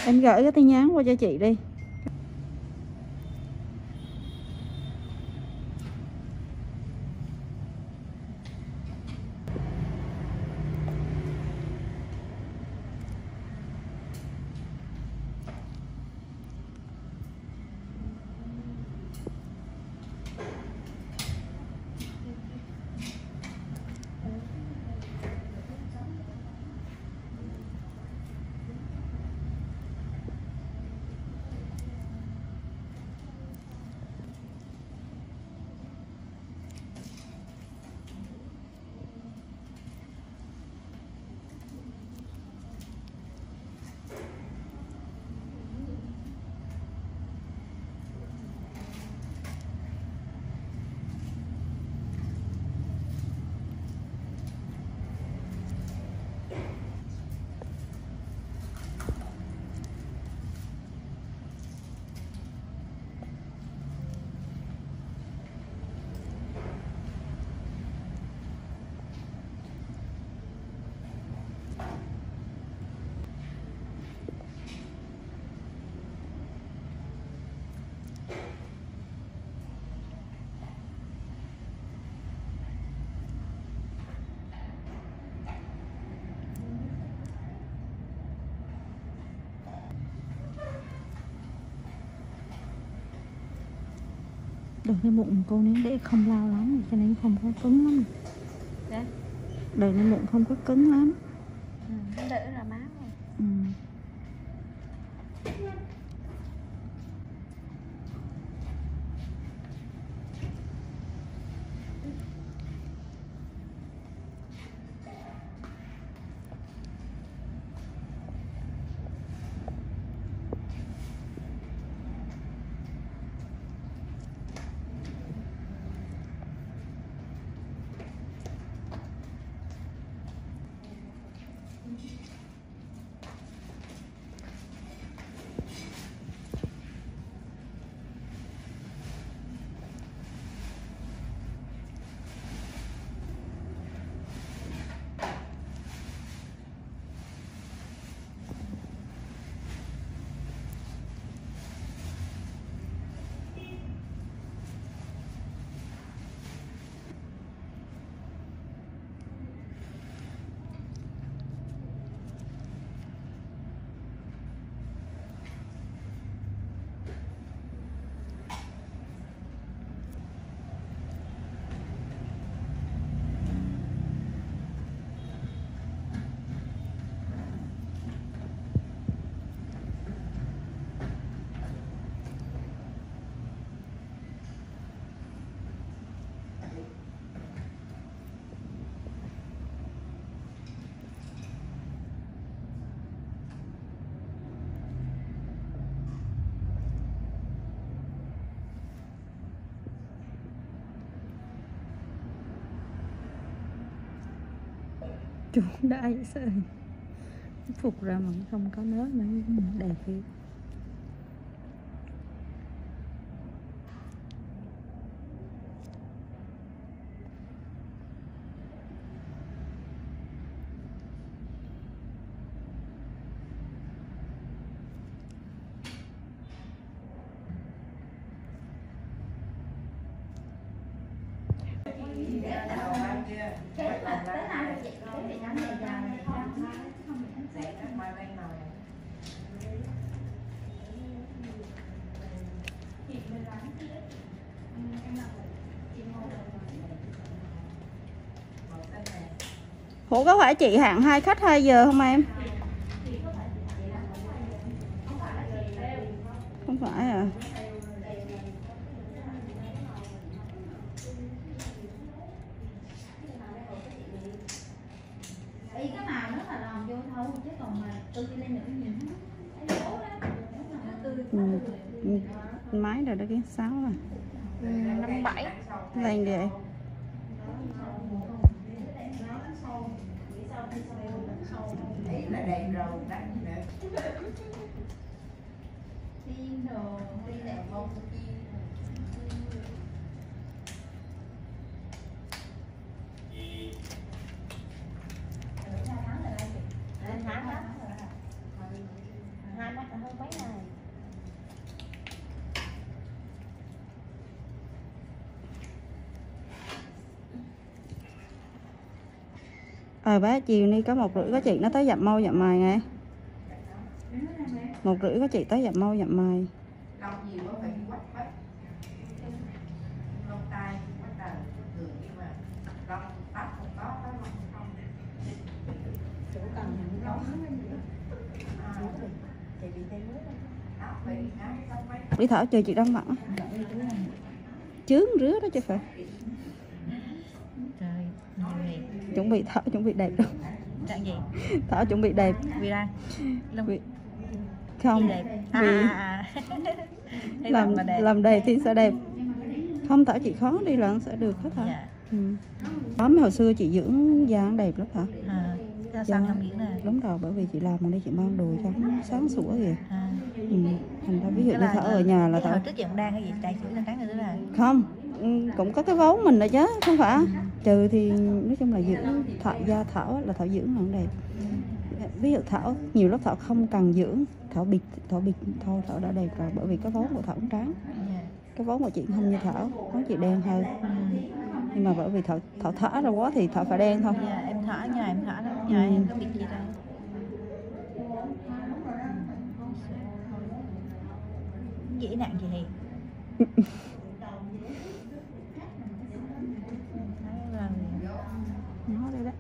Em gửi cái tin nhắn qua cho chị đi. Đừng cái bụng cô nén để không lao lắm cho nên không có cứng lắm. Dạ. Đừng cái bụng không có cứng lắm. Nó đỡ là má rồi. Chú đã vậy sao? Phục ra mà không có nớt nữa đẹp thiệt. Ủa có phải chị hẹn 2 khách 2 giờ không em? Không phải à? Cái màu nó là làm vô thôi chứ còn mà từ lên nữa nhìn Máy rồi đó cái 6 rồi. 57 Lên đi. Là đẹp rồi đánh nữa. Tiên đồ đi đẹp không? Tháng rồi đây. Tháng đó. 2 tháng. hơn mấy ngày. Bá chiều nay có 1:30 có chị nó tới dặm môi dặm mày nè. 1:30 có chị tới dặm môi dặm mày. Lông nhiều quá phải đi quắt hết. Lông tai quắt đầu thường nhưng mà lông tóc không có lông không. Chỗ cần mình có. Chị bị tay nước tóc bị ngái xong mấy. Đi Thảo chơi chị đang bận á. Chướng rứa đó chứ phải. Trời, Chuẩn bị Thảo chuẩn bị đẹp đâu. trạng gì? Thảo chuẩn bị đẹp. Vì ra. Vì... Không. Đẹp. Vì làm đẹp thì sẽ đẹp. Không Thảo chị khó đi là nó sẽ được hết hả? Dạ. Ừ. Đó mà hồi xưa chị dưỡng da đẹp lắm hả? Da xanh không biển nè. Đúng rồi, bởi vì chị làm mà đây chị mang đồ cho nó sáng sủa kìa. Thành ra ví dụ Cái như là Thảo ở nhà là hồi Thảo trước chị cũng đang cái gì chạy chữ là trắng rồi đó là. không, cũng có cái vốn mình rồi chứ không phải. Trừ thì nói chung là dưỡng da Thảo á, là Thảo dưỡng là đẹp. Ví dụ Thảo nhiều lúc Thảo không cần dưỡng, Thảo bịt thôi Thảo đã đẹp rồi, bởi vì cái vốn của Thảo cũng trắng. Cái vốn của chị không như Thảo, vốn chị đen hơn. Nhưng mà bởi vì Thảo thả ra quá thì Thảo phải đen thôi. Dạ, em thả nhà em thả lắm, nhà em có bịt gì đâu. Dễ nặng gì thì Nó đây đó.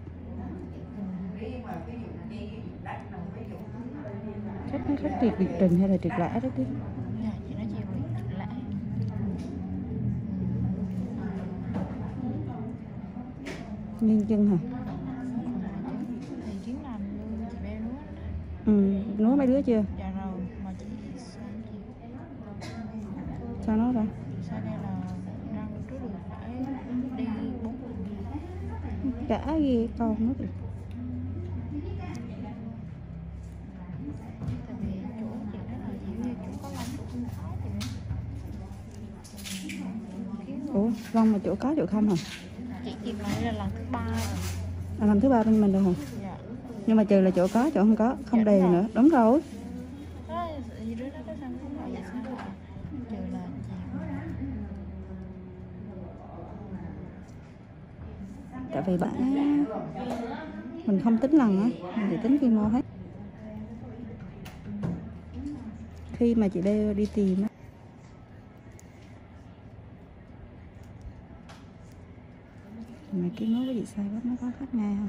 Khách triệt lịch trình hay là triệt lã đó chứ? dạ, chị nói chị bị lạ. Nghiêng chân hả? Thì chuyến làm luôn chị bé núa. Núa mấy đứa chưa? Dạ rồi, mà chị sáng chị Sao nó ra? sao đây là răng trước được phải đi 4 lần. Cả ghê con nó thì. Tại vì chỗ chị đó là chỉ như chỗ có lông chỗ không có thì Ủa, lông mà chỗ có chỗ không hả? chị kịp lại là lần thứ 3 rồi. Làm thứ 3 bên mình rồi hả? Dạ. Nhưng mà trừ là chỗ có chỗ không có, không Dạ, đều đúng nữa. Đúng rồi. Đó, gì đó cái sao không phải vậy sao? Trừ là Tại vì bạn mình không tính lần á, mình chỉ tính quy mô hết. Khi mà chị đi tìm á, mà cái ngố của chị sai quá, nó có khách ngay không?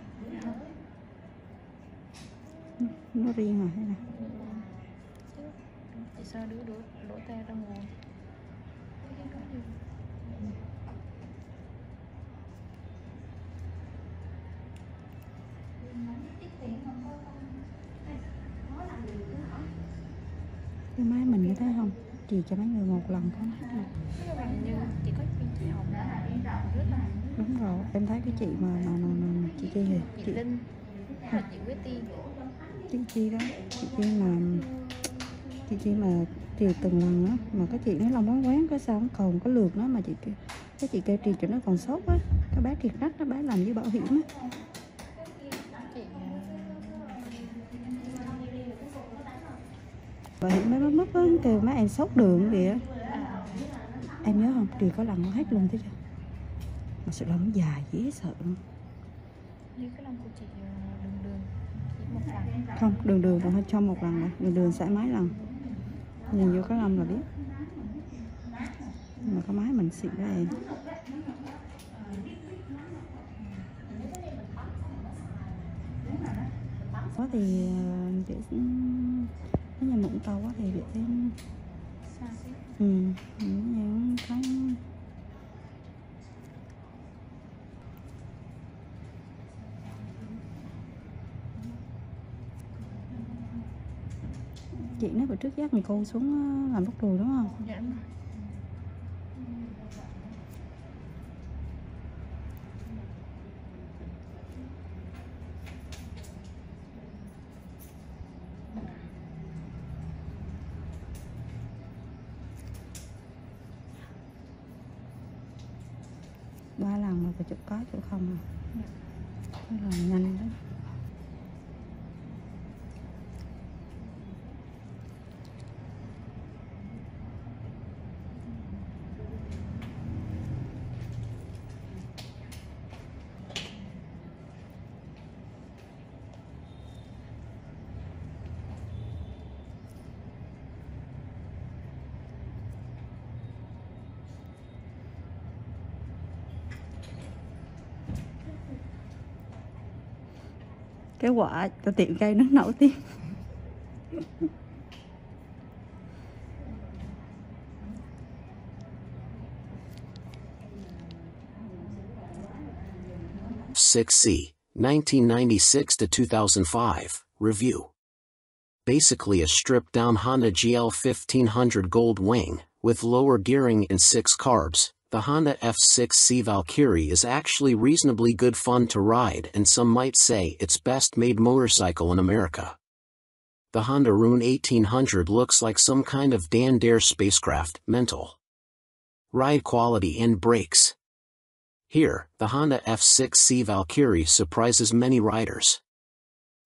Nó riêng rồi hay là? chị sao đứa đổ tay ra nguồn. Cái máy mình có thấy không? Chị cho mấy người một lần có hết luôn. Như chỉ có chị Hồng là rất là Đúng rồi, em thấy cái chị mà chị Chi gì? chị Linh và chị Quyết Tiên. Chị Chi đó, chị Chi mà triệt từng lần á, mà cái chị nó lòng quán quán cái sao không còn có lượt nó mà chị kêu, cái chị kêu triệt cho nó còn sốt á, cái bé triệt rách đó, bé làm với bảo hiểm á. Bảo hiểm bé mất á, kêu mấy em sốt đường gì á. Em nhớ không, triệt có lần nó hết luôn thế chưa? Mà sự lông dài dễ sợ luôn. Như cái lông của chị đường chỉ một lần. Không, đường còn hơi trong một lần rồi, đường sẽ mấy lần. Nhìn vô cái lông là biết. Nhưng mà cái máy mình xịn đó em. Có thì chị cái nhà Vũng Tàu thì chị thêm những cái chị nói bữa trước dắt người cô xuống làm tóc đùi đúng không? Dạ đúng rồi. Ba lần mà phải chỗ có chỗ không à? Nó làm nhanh đó. Cái quả cho tiệm cây nó nổi tiếng. F6C, 1996 to 2005, review. Basically a stripped-down Honda GL 1500 Gold Wing, with lower gearing and 6 carbs. The Honda F6C Valkyrie is actually reasonably good fun to ride, and some might say it's best-made motorcycle in America. The Honda Rune 1800 looks like some kind of Dan Dare spacecraft, mental. Ride quality and brakes. Here, the Honda F6C Valkyrie surprises many riders.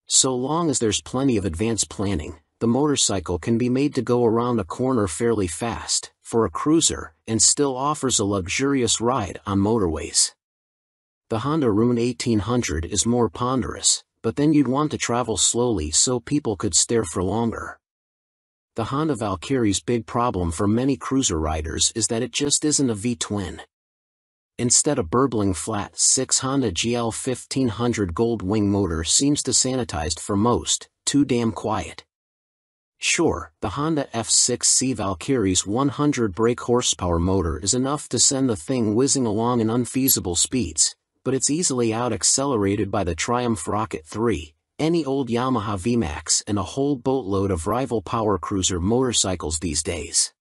So long as there's plenty of advanced planning, the motorcycle can be made to go around a corner fairly fast, for a cruiser, and still offers a luxurious ride on motorways. The Honda Rune 1800 is more ponderous, but then you'd want to travel slowly so people could stare for longer. The Honda Valkyrie's big problem for many cruiser riders is that it just isn't a V-twin. Instead, a burbling flat 6 Honda GL 1500 Gold Wing motor seems to sanitized for most, too damn quiet. Sure, the Honda F6C Valkyrie's 100 brake horsepower motor is enough to send the thing whizzing along in unfeasible speeds, but it's easily out-accelerated by the Triumph Rocket 3, any old Yamaha VMAX, and a whole boatload of rival power cruiser motorcycles these days.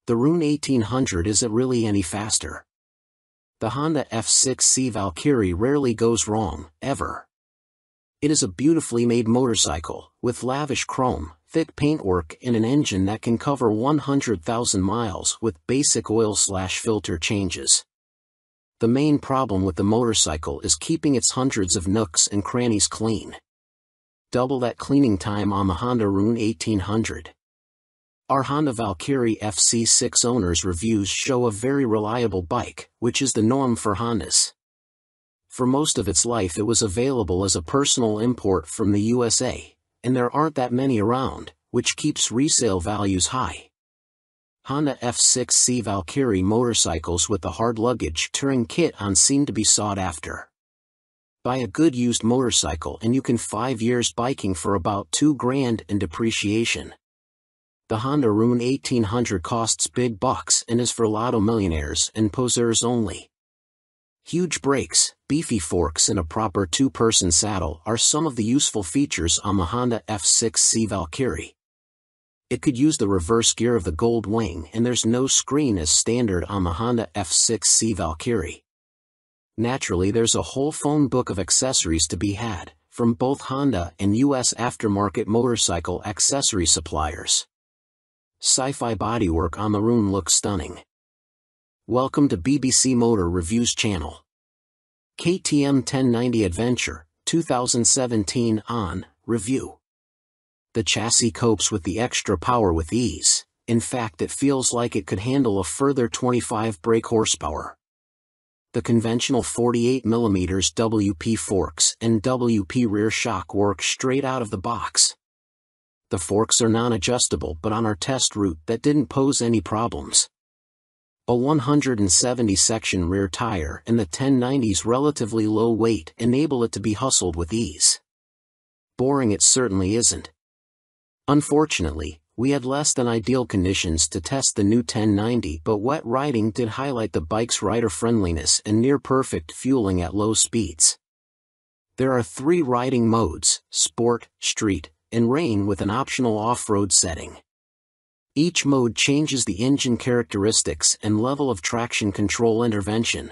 The Rune 1800 isn't really any faster. The Honda F6C Valkyrie rarely goes wrong, ever. It is a beautifully made motorcycle, with lavish chrome, thick paintwork and an engine that can cover 100,000 miles with basic oil/filter changes. The main problem with the motorcycle is keeping its hundreds of nooks and crannies clean. Double that cleaning time on the Honda Rune 1800. Our Honda Valkyrie FC6 owners' reviews show a very reliable bike, which is the norm for Hondas. For most of its life it was available as a personal import from the USA, and there aren't that many around, which keeps resale values high. Honda F6C Valkyrie motorcycles with the hard luggage touring kit on seem to be sought after. Buy a good used motorcycle and you can 5 years biking for about $2,000 in depreciation. The Honda Rune 1800 costs big bucks and is for lotto millionaires and poseurs only. Huge brakes, beefy forks and a proper 2-person saddle are some of the useful features on the Honda F6C Valkyrie. It could use the reverse gear of the Gold Wing, and there's no screen as standard on the Honda F6C Valkyrie. Naturally, there's a whole phone book of accessories to be had, from both Honda and US aftermarket motorcycle accessory suppliers. Sci-fi bodywork on the Rune looks stunning. Welcome to BBC Motor Reviews channel. KTM 1090 Adventure, 2017 on review. The chassis copes with the extra power with ease. In fact, it feels like it could handle a further 25 brake horsepower. The conventional 48mm WP forks and WP rear shock work straight out of the box. The forks are non-adjustable, but on our test route that didn't pose any problems. A 170-section rear tire and the 1090's relatively low weight enable it to be hustled with ease. Boring it certainly isn't. Unfortunately, we had less than ideal conditions to test the new 1090, but wet riding did highlight the bike's rider friendliness and near-perfect fueling at low speeds. There are 3 riding modes: Sport, Street, and Rain, with an optional off-road setting. Each mode changes the engine characteristics and level of traction control intervention.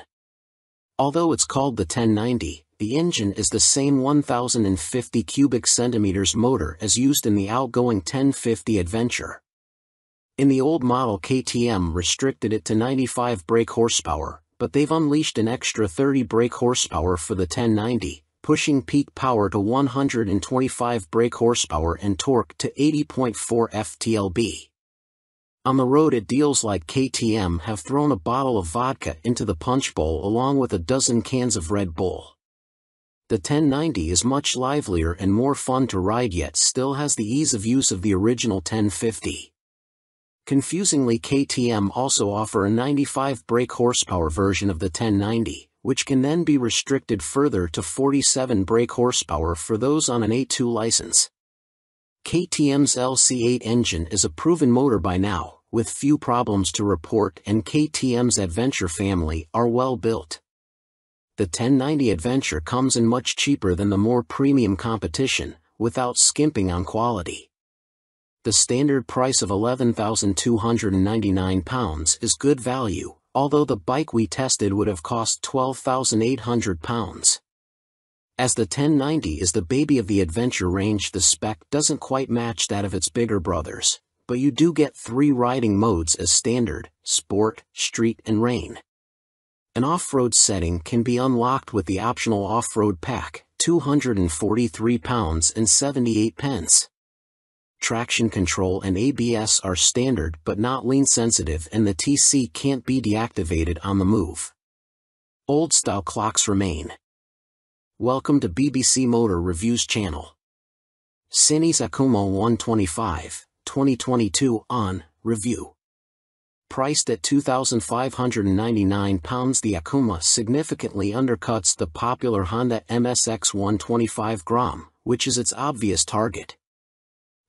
Although it's called the 1090, the engine is the same 1050 cubic centimeters motor as used in the outgoing 1050 Adventure. In the old model, KTM restricted it to 95 brake horsepower, but they've unleashed an extra 30 brake horsepower for the 1090, pushing peak power to 125 brake horsepower and torque to 80.4 ft-lb. On the road, it deals like KTM have thrown a bottle of vodka into the punch bowl along with a dozen cans of Red Bull. The 1090 is much livelier and more fun to ride, yet still has the ease of use of the original 1050. Confusingly, KTM also offer a 95 brake horsepower version of the 1090, which can then be restricted further to 47 brake horsepower for those on an A2 license. KTM's LC8 engine is a proven motor by now, with few problems to report, and KTM's Adventure family are well built. The 1090 Adventure comes in much cheaper than the more premium competition, without skimping on quality. The standard price of £11,299 is good value, although the bike we tested would have cost £12,800. As the 1090 is the baby of the Adventure range, the spec doesn't quite match that of its bigger brothers, but you do get 3 riding modes as standard: Sport, Street and Rain. An off-road setting can be unlocked with the optional off-road pack, £243.78. Traction control and ABS are standard but not lean sensitive, and the TC can't be deactivated on the move. Old-style clocks remain. Welcome to BBC Motor Reviews channel. Cinis Akuma 125, 2022 on review. Priced at £2,599, the Akuma significantly undercuts the popular Honda MSX 125 Grom, which is its obvious target.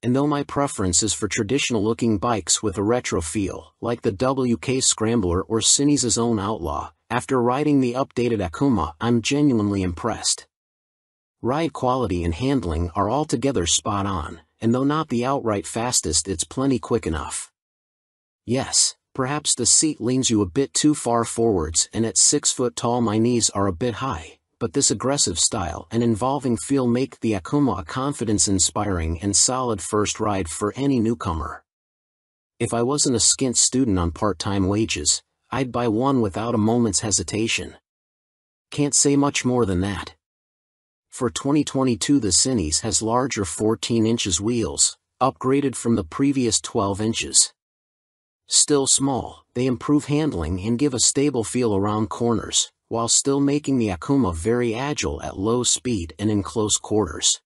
And though my preference is for traditional-looking bikes with a retro feel, like the WK Scrambler or Cinis' own Outlaw, after riding the updated Akuma, I'm genuinely impressed. Ride quality and handling are altogether spot on, and though not the outright fastest, it's plenty quick enough. Yes, perhaps the seat leans you a bit too far forwards, and at 6 foot tall my knees are a bit high, but this aggressive style and involving feel make the Akuma a confidence-inspiring and solid first ride for any newcomer. If I wasn't a skint student on part-time wages, I'd buy one without a moment's hesitation. Can't say much more than that. For 2022, the Cinis has larger 14 inches wheels, upgraded from the previous 12 inches. Still small, they improve handling and give a stable feel around corners, while still making the Akuma very agile at low speed and in close quarters.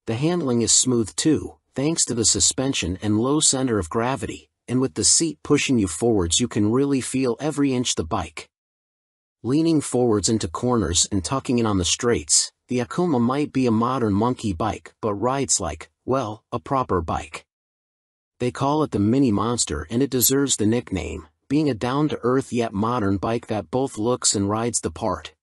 The handling is smooth too, thanks to the suspension and low center of gravity, and with the seat pushing you forwards you can really feel every inch the bike. Leaning forwards into corners and tucking in on the straights, the Akuma might be a modern monkey bike but rides like, well, a proper bike. They call it the Mini Monster, and it deserves the nickname, being a down-to-earth yet modern bike that both looks and rides the part.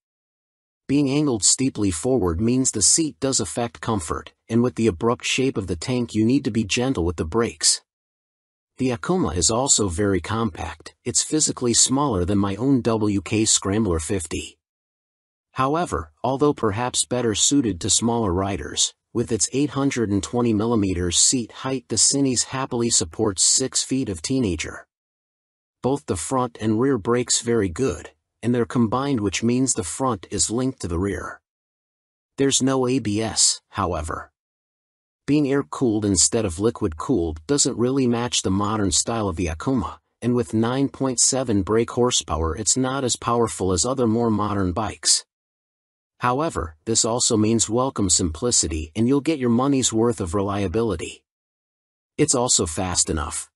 Being angled steeply forward means the seat does affect comfort, and with the abrupt shape of the tank you need to be gentle with the brakes. The Akuma is also very compact. It's physically smaller than my own WK Scrambler 50. However, although perhaps better suited to smaller riders, with its 820mm seat height, the Cinis happily supports 6 feet of teenager. Both the front and rear brakes very good, and they're combined, which means the front is linked to the rear. There's no ABS, however. Being air-cooled instead of liquid-cooled doesn't really match the modern style of the Akuma, and with 9.7 brake horsepower it's not as powerful as other more modern bikes. However, this also means welcome simplicity, and you'll get your money's worth of reliability. It's also fast enough.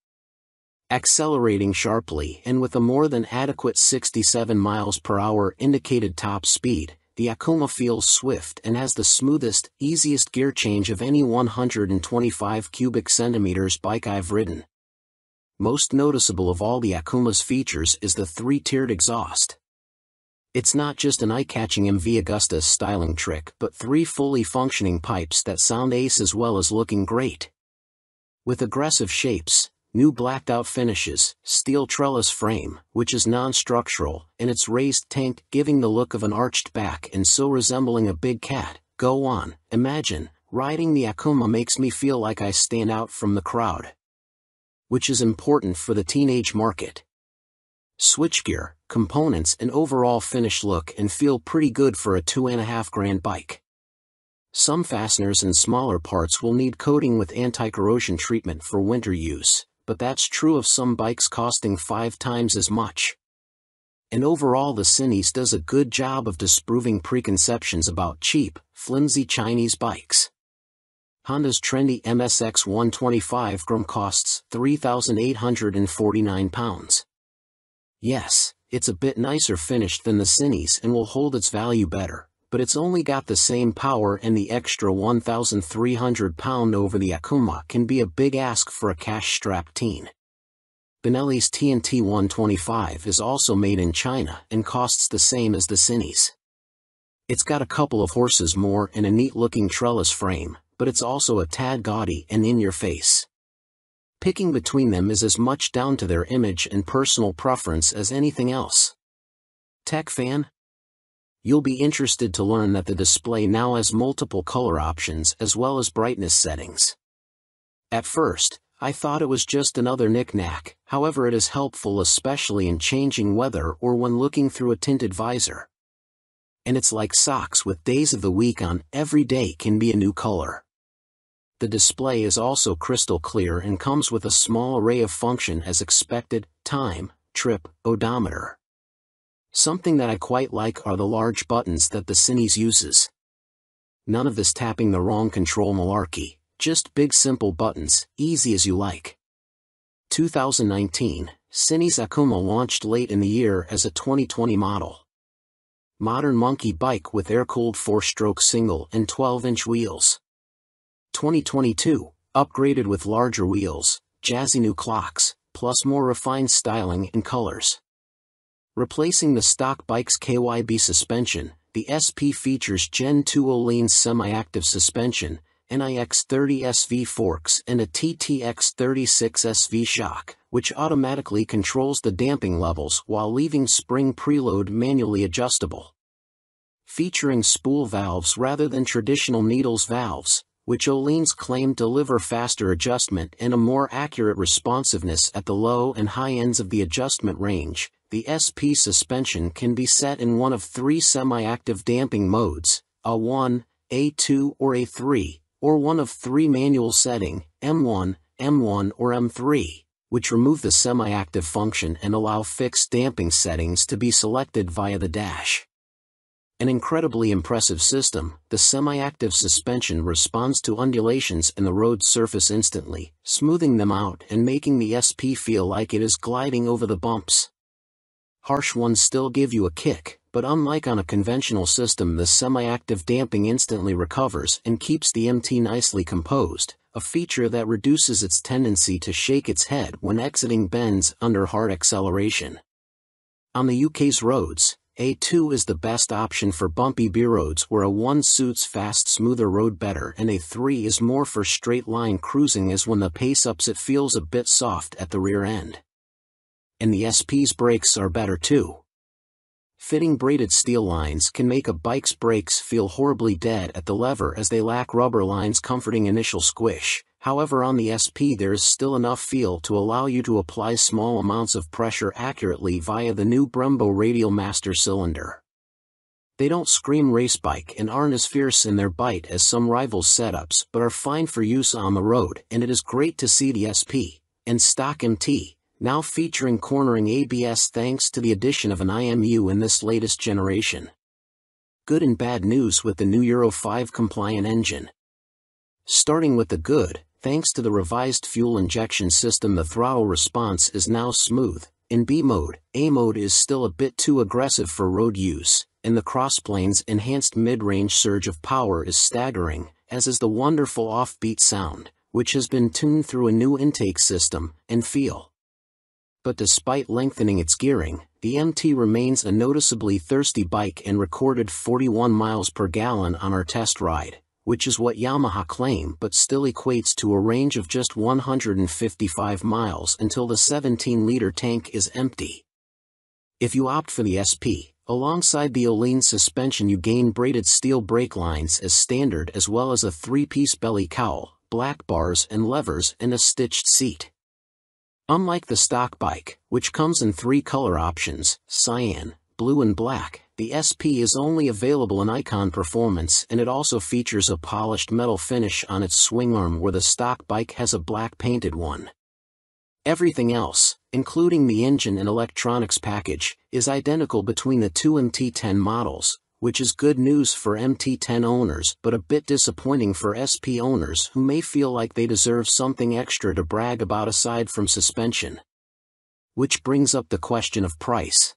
Accelerating sharply and with a more than adequate 67 miles per hour indicated top speed, the Akuma feels swift and has the smoothest, easiest gear change of any 125 cubic centimeters bike I've ridden. Most noticeable of all the Akuma's features is the 3-tiered exhaust. It's not just an eye-catching MV Agusta styling trick, but 3 fully functioning pipes that sound ace as well as looking great. With aggressive shapes, new blacked-out finishes, steel trellis frame, which is non-structural, and its raised tank giving the look of an arched back and so resembling a big cat, go on, imagine, riding the Akuma makes me feel like I stand out from the crowd. Which is important for the teenage market. Switchgear, components and overall finish look and feel pretty good for a $2,500 bike. Some fasteners and smaller parts will need coating with anti-corrosion treatment for winter use, but that's true of some bikes costing 5 times as much. And overall the Cinis does a good job of disproving preconceptions about cheap, flimsy Chinese bikes. Honda's trendy MSX 125 Grom costs £3,849. Yes, it's a bit nicer finished than the Cinis and will hold its value better, but it's only got the same power, and the extra 1,300 pound over the Akuma can be a big ask for a cash-strapped teen. Benelli's TNT 125 is also made in China and costs the same as the Cinis. It's got a couple of horses more and a neat-looking trellis frame, but it's also a tad gaudy and in your face. Picking between them is as much down to their image and personal preference as anything else. Tech fan? You'll be interested to learn that the display now has multiple color options as well as brightness settings. At first, I thought it was just another knick-knack, however it is helpful especially in changing weather or when looking through a tinted visor. And it's like socks with days of the week on, every day can be a new color. The display is also crystal clear and comes with a small array of function as expected: time, trip, odometer. Something that I quite like are the large buttons that the Cinis uses. None of this tapping the wrong control malarkey, just big simple buttons, easy as you like. 2019, Cinis Akuma launched late in the year as a 2020 model. Modern monkey bike with air-cooled 4-stroke single and 12-inch wheels. 2022, upgraded with larger wheels, jazzy new clocks, plus more refined styling and colors. Replacing the stock bike's KYB suspension, the SP features Gen 2 Öhlins semi-active suspension, NIX 30 SV forks and a TTX 36 SV shock, which automatically controls the damping levels while leaving spring preload manually adjustable. Featuring spool valves rather than traditional needles valves, which Öhlins claim deliver faster adjustment and a more accurate responsiveness at the low and high ends of the adjustment range, the SP suspension can be set in one of 3 semi-active damping modes, A1, A2 or A3, or one of 3 manual setting, M1, M1 or M3, which remove the semi-active function and allow fixed damping settings to be selected via the dash. An incredibly impressive system, the semi-active suspension responds to undulations in the road surface instantly, smoothing them out and making the SP feel like it is gliding over the bumps. Harsh ones still give you a kick, but unlike on a conventional system, the semi-active damping instantly recovers and keeps the MT nicely composed, a feature that reduces its tendency to shake its head when exiting bends under hard acceleration. On the UK's roads, A2 is the best option for bumpy B roads where A1 suits fast, smoother road better, and A3 is more for straight-line cruising, as when the pace ups it feels a bit soft at the rear end. And the SP's brakes are better too. Fitting braided steel lines can make a bike's brakes feel horribly dead at the lever as they lack rubber lines comforting initial squish. However, on the SP there is still enough feel to allow you to apply small amounts of pressure accurately via the new Brembo Radial Master cylinder. They don't scream race bike and aren't as fierce in their bite as some rivals' setups, but are fine for use on the road, and it is great to see the SP and stock MT now featuring cornering ABS thanks to the addition of an IMU in this latest generation. Good and bad news with the new Euro 5 compliant engine. Starting with the good, thanks to the revised fuel injection system, the throttle response is now smooth. In B mode, A mode is still a bit too aggressive for road use, and the crossplane's enhanced mid-range surge of power is staggering, as is the wonderful offbeat sound, which has been tuned through a new intake system and feel. But despite lengthening its gearing, the MT remains a noticeably thirsty bike and recorded 41 miles per gallon on our test ride, which is what Yamaha claim, but still equates to a range of just 155 miles until the 17-liter tank is empty. If you opt for the SP, alongside the Öhlins suspension you gain braided steel brake lines as standard, as well as a 3-piece belly cowl, black bars and levers, and a stitched seat. Unlike the stock bike, which comes in 3 color options, cyan, blue and black, the SP is only available in Icon Performance, and it also features a polished metal finish on its swing arm where the stock bike has a black painted one. Everything else, including the engine and electronics package, is identical between the 2 MT10 models, which is good news for MT10 owners but a bit disappointing for SP owners who may feel like they deserve something extra to brag about aside from suspension. Which brings up the question of price.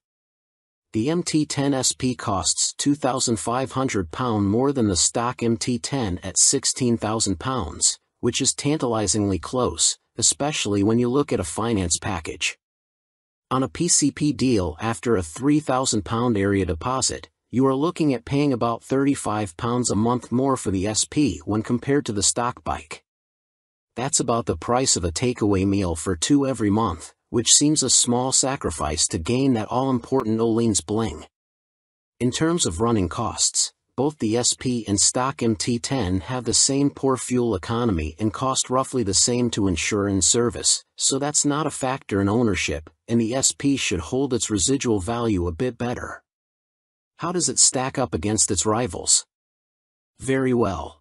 The MT-10 SP costs £2,500 more than the stock MT-10 at £16,000, which is tantalizingly close, especially when you look at a finance package. On a PCP deal after a £3,000 area deposit, you are looking at paying about £35 a month more for the SP when compared to the stock bike. That's about the price of a takeaway meal for two every month, which seems a small sacrifice to gain that all-important Öhlins bling. In terms of running costs, both the SP and stock MT-10 have the same poor fuel economy and cost roughly the same to insure and service, so that's not a factor in ownership, and the SP should hold its residual value a bit better. How does it stack up against its rivals? Very well.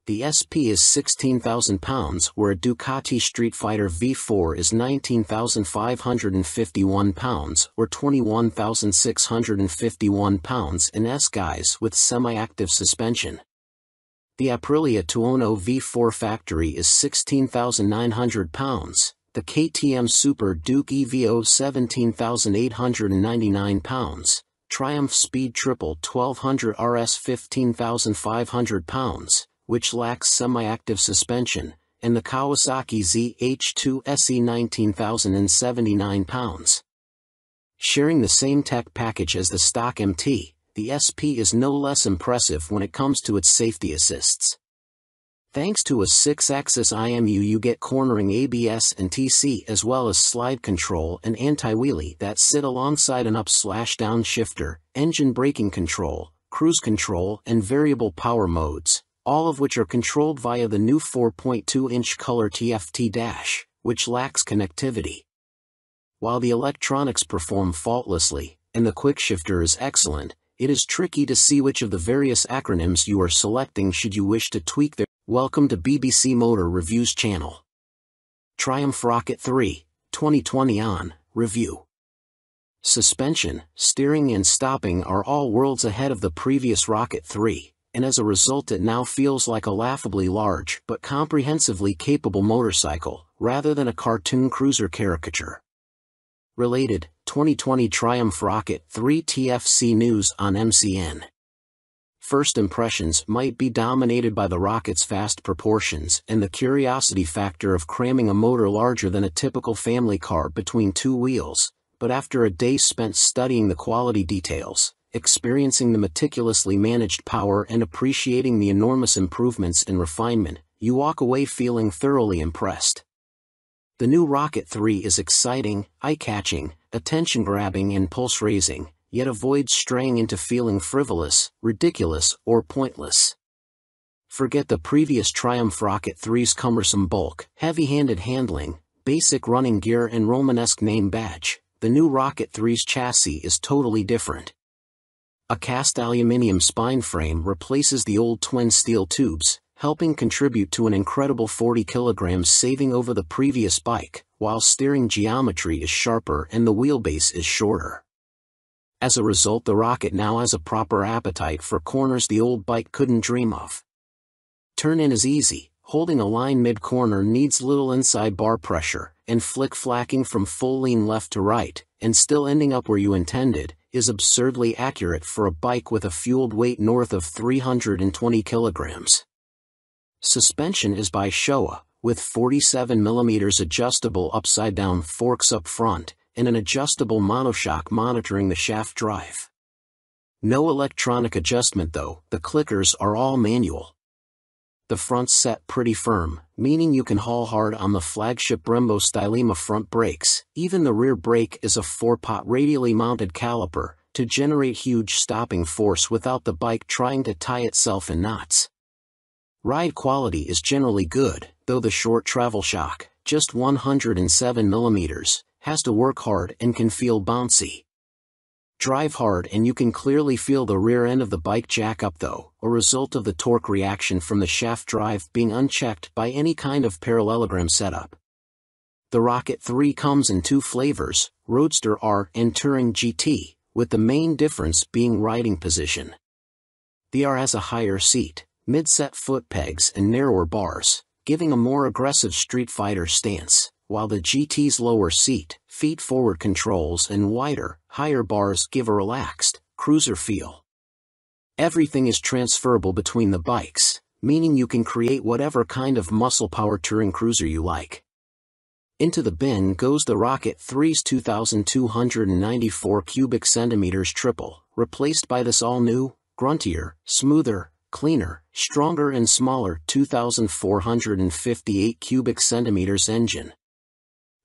The SP is £16,000, where a Ducati Street Fighter V4 is £19,551 or £21,651 in S-guise with semi-active suspension. The Aprilia Tuono V4 factory is £16,900, the KTM Super Duke EVO £17,899, Triumph Speed Triple 1200 RS £15,500, which lacks semi-active suspension, and the Kawasaki ZH2 SE £19,079. Sharing the same tech package as the stock MT, the SP is no less impressive when it comes to its safety assists. Thanks to a 6-axis IMU, you get cornering ABS and TC as well as slide control and anti-wheelie that sit alongside an up/down shifter, engine braking control, cruise control and variable power modes, all of which are controlled via the new 4.2-inch color TFT dash, which lacks connectivity. While the electronics perform faultlessly, and the quickshifter is excellent, it is tricky to see which of the various acronyms you are selecting should you wish to tweak their. Welcome to BBC Motor Reviews channel. Triumph Rocket 3, 2020 on review. Suspension, steering and stopping are all worlds ahead of the previous Rocket 3. And as a result it now feels like a laughably large but comprehensively capable motorcycle, rather than a cartoon cruiser caricature. Related, 2020 Triumph Rocket 3 TFC news on MCN. First impressions might be dominated by the Rocket's vast proportions and the curiosity factor of cramming a motor larger than a typical family car between two wheels, but after a day spent studying the quality details, experiencing the meticulously managed power and appreciating the enormous improvements in refinement, you walk away feeling thoroughly impressed. The new Rocket 3 is exciting, eye-catching, attention-grabbing and pulse-raising, yet avoids straying into feeling frivolous, ridiculous, or pointless. Forget the previous Triumph Rocket 3's cumbersome bulk, heavy-handed handling, basic running gear and Romanesque name badge. The new Rocket 3's chassis is totally different. A cast aluminium spine frame replaces the old twin steel tubes, helping contribute to an incredible 40 kilograms saving over the previous bike, while steering geometry is sharper and the wheelbase is shorter. As a result, the Rocket now has a proper appetite for corners the old bike couldn't dream of. Turn-in is easy, holding a line mid-corner needs little inside bar pressure, and flick-flacking from full lean left to right, and still ending up where you intended, is absurdly accurate for a bike with a fueled weight north of 320 kilograms. Suspension is by Showa, with 47mm adjustable upside-down forks up front, and an adjustable monoshock monitoring the shaft drive. No electronic adjustment though, the clickers are all manual. The front's set pretty firm, meaning you can haul hard on the flagship Brembo Stylema front brakes. Even the rear brake is a 4-pot radially mounted caliper, to generate huge stopping force without the bike trying to tie itself in knots. Ride quality is generally good, though the short travel shock, just 107mm, has to work hard and can feel bouncy. Drive hard and you can clearly feel the rear end of the bike jack up though, a result of the torque reaction from the shaft drive being unchecked by any kind of parallelogram setup. The Rocket 3 comes in two flavors, Roadster R and Touring GT, with the main difference being riding position. The R has a higher seat, mid-set foot pegs and narrower bars, giving a more aggressive Street Fighter stance, while the GT's lower seat, feet-forward controls and wider, higher bars give a relaxed, cruiser feel. Everything is transferable between the bikes, meaning you can create whatever kind of muscle power touring cruiser you like. Into the bin goes the Rocket 3's 2,294 cubic centimeters triple, replaced by this all-new, gruntier, smoother, cleaner, stronger and smaller 2,458 cubic centimeters engine.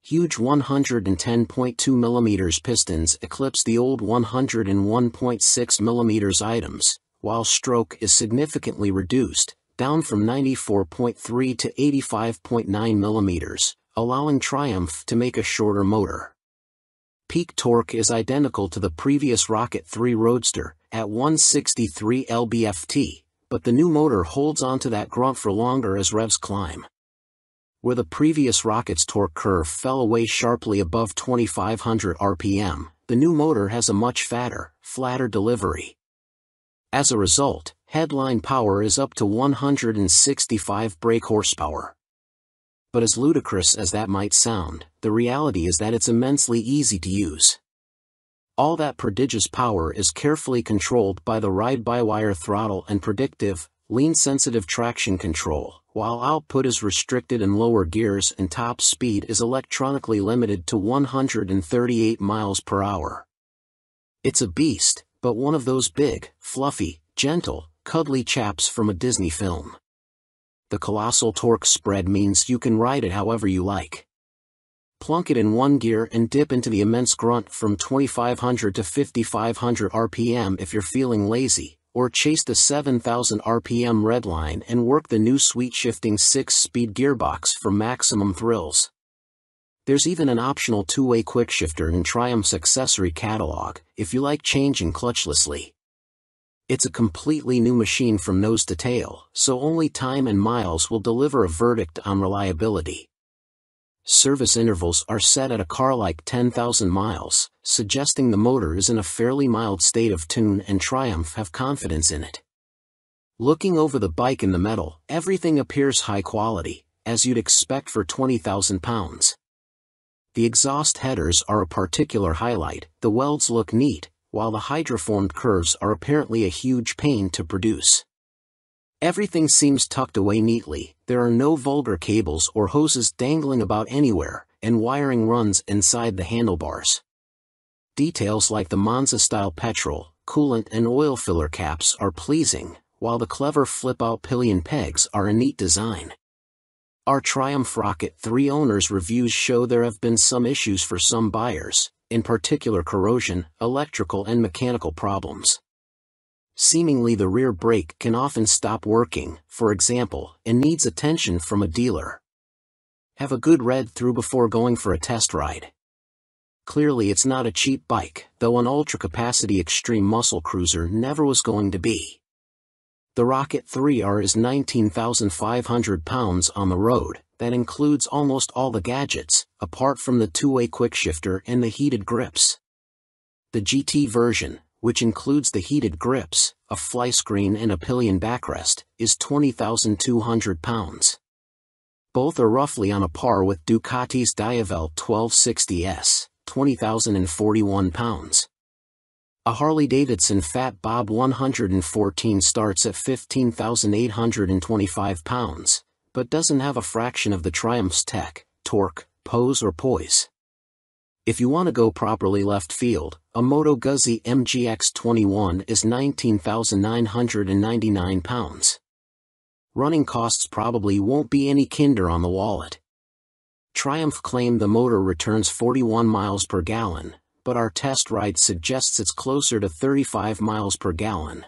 Huge 110.2 mm pistons eclipse the old 101.6 mm items, while stroke is significantly reduced, down from 94.3 to 85.9 mm, allowing Triumph to make a shorter motor. Peak torque is identical to the previous Rocket 3 Roadster, at 163 lb-ft, but the new motor holds onto that grunt for longer as revs climb. Where the previous Rocket's torque curve fell away sharply above 2,500 RPM, the new motor has a much fatter, flatter delivery. As a result, headline power is up to 165 brake horsepower. But as ludicrous as that might sound, the reality is that it's immensely easy to use. All that prodigious power is carefully controlled by the ride-by-wire throttle and predictive, lean-sensitive traction control, while output is restricted in lower gears and top speed is electronically limited to 138 miles per hour. It's a beast, but one of those big, fluffy, gentle, cuddly chaps from a Disney film. The colossal torque spread means you can ride it however you like. Plunk it in one gear and dip into the immense grunt from 2,500 to 5,500 RPM if you're feeling lazy, or chase the 7,000 RPM redline and work the new sweet-shifting 6-speed gearbox for maximum thrills. There's even an optional two-way quickshifter in Triumph's accessory catalog, if you like changing clutchlessly. It's a completely new machine from nose to tail, so only time and miles will deliver a verdict on reliability. Service intervals are set at a car like 10,000 miles, suggesting the motor is in a fairly mild state of tune and Triumph have confidence in it. Looking over the bike in the metal, everything appears high quality, as you'd expect for 20,000 pounds. The exhaust headers are a particular highlight, the welds look neat, while the hydroformed curves are apparently a huge pain to produce. Everything seems tucked away neatly, there are no vulgar cables or hoses dangling about anywhere, and wiring runs inside the handlebars. Details like the Monza-style petrol, coolant and oil filler caps are pleasing, while the clever flip-out pillion pegs are a neat design. Our Triumph Rocket 3 owners' reviews show there have been some issues for some buyers, in particular corrosion, electrical and mechanical problems. Seemingly the rear brake can often stop working, for example, and needs attention from a dealer. Have a good read through before going for a test ride. Clearly it's not a cheap bike, though an ultra-capacity extreme muscle cruiser never was going to be. The Rocket 3R is 19,500 pounds on the road, that includes almost all the gadgets, apart from the two-way quickshifter and the heated grips. The GT version, which includes the heated grips, a fly screen and a pillion backrest, is 20,200 pounds. Both are roughly on a par with Ducati's Diavel 1260S, 20,041 pounds. A Harley-Davidson Fat Bob 114 starts at 15,825 pounds, but doesn't have a fraction of the Triumph's tech, torque, pose or poise. If you want to go properly left field, a Moto Guzzi MGX21 is 19,999 pounds. Running costs probably won't be any kinder on the wallet. Triumph claimed the motor returns 41 miles per gallon, but our test ride suggests it's closer to 35 miles per gallon.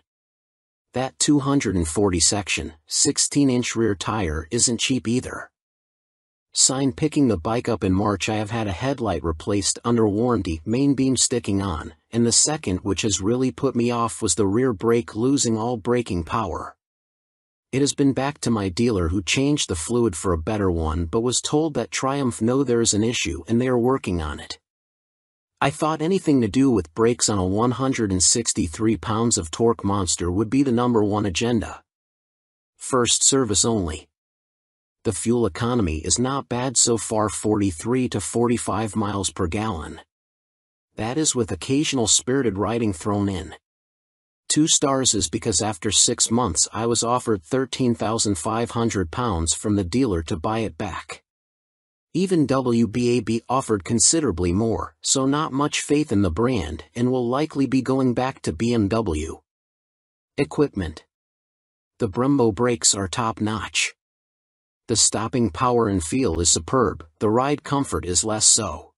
That 240 section, 16-inch rear tire isn't cheap either. Sign picking the bike up in March I have had a headlight replaced under warranty, main beam sticking on, and the second which has really put me off was the rear brake losing all braking power. It has been back to my dealer who changed the fluid for a better one but was told that Triumph know there is an issue and they are working on it. I thought anything to do with brakes on a 163 pounds of torque monster would be the #1 agenda. First service only. The fuel economy is not bad so far, 43 to 45 miles per gallon. That is with occasional spirited riding thrown in. 2 stars is because after 6 months I was offered £13,500 from the dealer to buy it back. Even WBAB offered considerably more, so not much faith in the brand and will likely be going back to BMW. Equipment. The Brembo brakes are top-notch. The stopping power and feel is superb, the ride comfort is less so.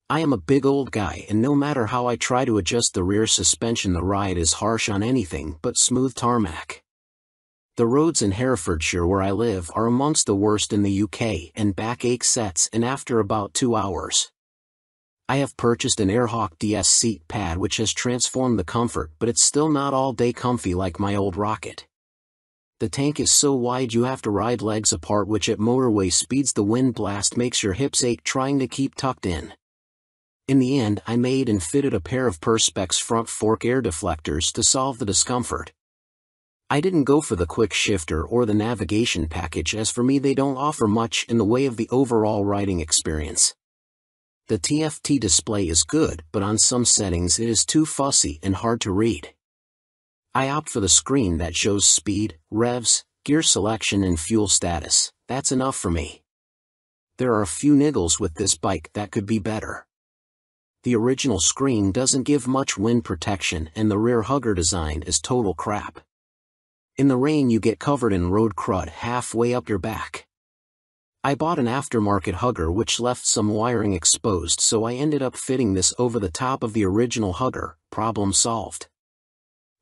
I am a big old guy and no matter how I try to adjust the rear suspension the ride is harsh on anything but smooth tarmac. The roads in Herefordshire where I live are amongst the worst in the UK and backache sets in after about 2 hours. I have purchased an Airhawk DS seat pad which has transformed the comfort but it's still not all day comfy like my old Rocket. The tank is so wide you have to ride legs apart which at motorway speeds the wind blast makes your hips ache trying to keep tucked in. In the end I made and fitted a pair of Perspex front fork air deflectors to solve the discomfort. I didn't go for the quick shifter or the navigation package as for me they don't offer much in the way of the overall riding experience. The TFT display is good but on some settings it is too fussy and hard to read. I opt for the screen that shows speed, revs, gear selection and fuel status. That's enough for me. There are a few niggles with this bike that could be better. The original screen doesn't give much wind protection and the rear hugger design is total crap. In the rain you get covered in road crud halfway up your back. I bought an aftermarket hugger which left some wiring exposed so I ended up fitting this over the top of the original hugger, problem solved.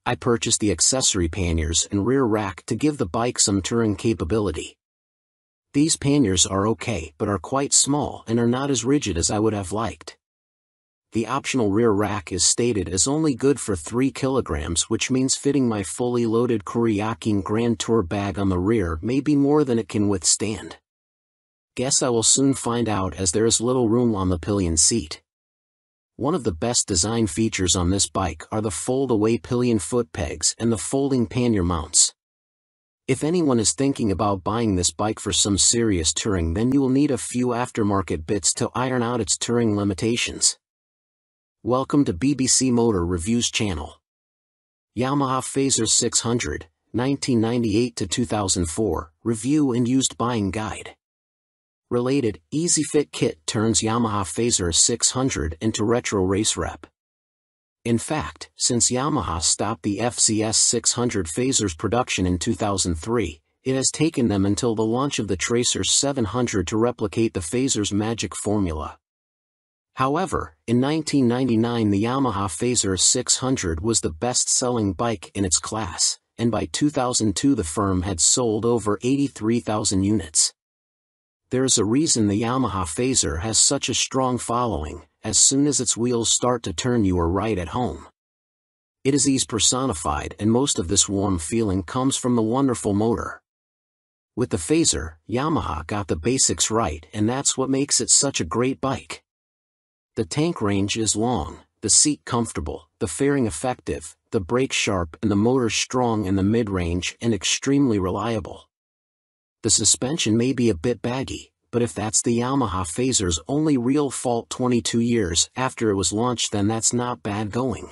I purchased the accessory panniers and rear rack to give the bike some touring capability. These panniers are okay but are quite small and are not as rigid as I would have liked. The optional rear rack is stated as only good for 3 kilograms which means fitting my fully loaded Kuryakyn Grand Tour bag on the rear may be more than it can withstand. Guess I will soon find out as there is little room on the pillion seat. One of the best design features on this bike are the fold-away pillion foot pegs and the folding pannier mounts. If anyone is thinking about buying this bike for some serious touring then you will need a few aftermarket bits to iron out its touring limitations. Welcome to BBC Motor Reviews channel. Yamaha Phaser 600, 1998 to 2004, Review and Used Buying Guide. Related, Easy Fit Kit turns Yamaha Phaser 600 into retro race rep. In fact, since Yamaha stopped the FZS 600 Phasers production in 2003, it has taken them until the launch of the Tracer 700 to replicate the Phaser's magic formula. However, in 1999 the Yamaha Phaser 600 was the best-selling bike in its class, and by 2002 the firm had sold over 83,000 units. There is a reason the Yamaha Phaser has such a strong following. As soon as its wheels start to turn you are right at home. It is ease personified and most of this warm feeling comes from the wonderful motor. With the Phaser, Yamaha got the basics right and that's what makes it such a great bike. The tank range is long, the seat comfortable, the fairing effective, the brake sharp and the motor strong in the mid-range and extremely reliable. The suspension may be a bit baggy, but if that's the Yamaha Phaser's only real fault 22 years after it was launched then that's not bad going.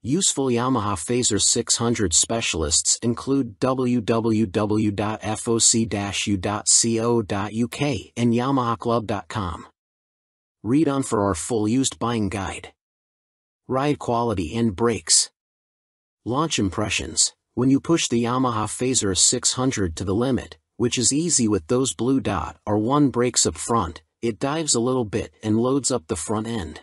Useful Yamaha Phaser 600 specialists include www.foc-u.co.uk and yamahaclub.com. Read on for our full used buying guide. Ride quality and brakes. Launch impressions. When you push the Yamaha Phaser 600 to the limit, which is easy with those blue dot or 1 brakes up front, it dives a little bit and loads up the front end.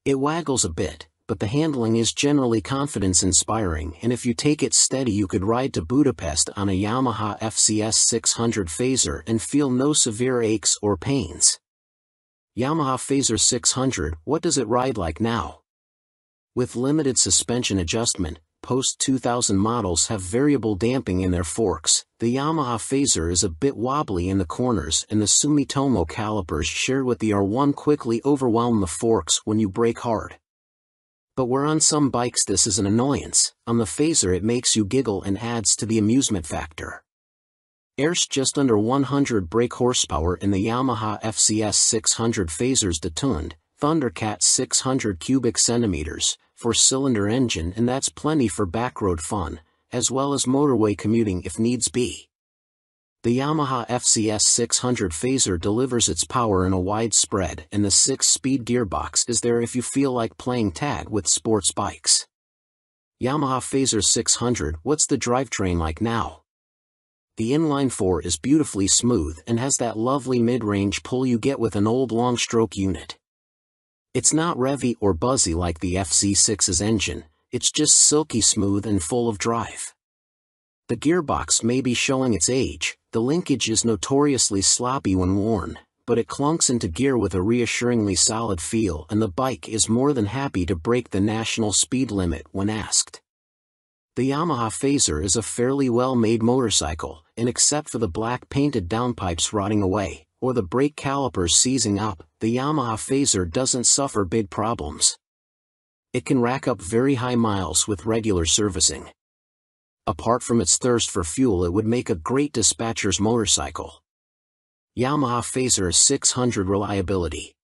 It waggles a bit, but the handling is generally confidence-inspiring and if you take it steady you could ride to Budapest on a Yamaha FZS 600 Phaser and feel no severe aches or pains. Yamaha Phaser 600, what does it ride like now? With limited suspension adjustment, post-2000 models have variable damping in their forks. The Yamaha Phaser is a bit wobbly in the corners and the Sumitomo calipers shared with the R1 quickly overwhelm the forks when you brake hard. But where on some bikes this is an annoyance, on the Phaser it makes you giggle and adds to the amusement factor. There's just under 100 brake horsepower in the Yamaha FCS 600 Phasers detuned, Thundercat 600 cubic centimeters, 4-cylinder engine, and that's plenty for backroad fun, as well as motorway commuting if needs be. The Yamaha FCS 600 Phaser delivers its power in a wide spread, and the 6-speed gearbox is there if you feel like playing tag with sports bikes. Yamaha Phaser 600, what's the drivetrain like now? The inline-4 is beautifully smooth and has that lovely mid-range pull you get with an old long-stroke unit. It's not revvy or buzzy like the FC6's engine, it's just silky smooth and full of drive. The gearbox may be showing its age, the linkage is notoriously sloppy when worn, but it clunks into gear with a reassuringly solid feel, and the bike is more than happy to break the national speed limit when asked. The Yamaha Phaser is a fairly well-made motorcycle, and except for the black painted downpipes rotting away, or the brake calipers seizing up, the Yamaha Phaser doesn't suffer big problems. It can rack up very high miles with regular servicing. Apart from its thirst for fuel, it would make a great dispatcher's motorcycle. Yamaha Phaser 600 reliability.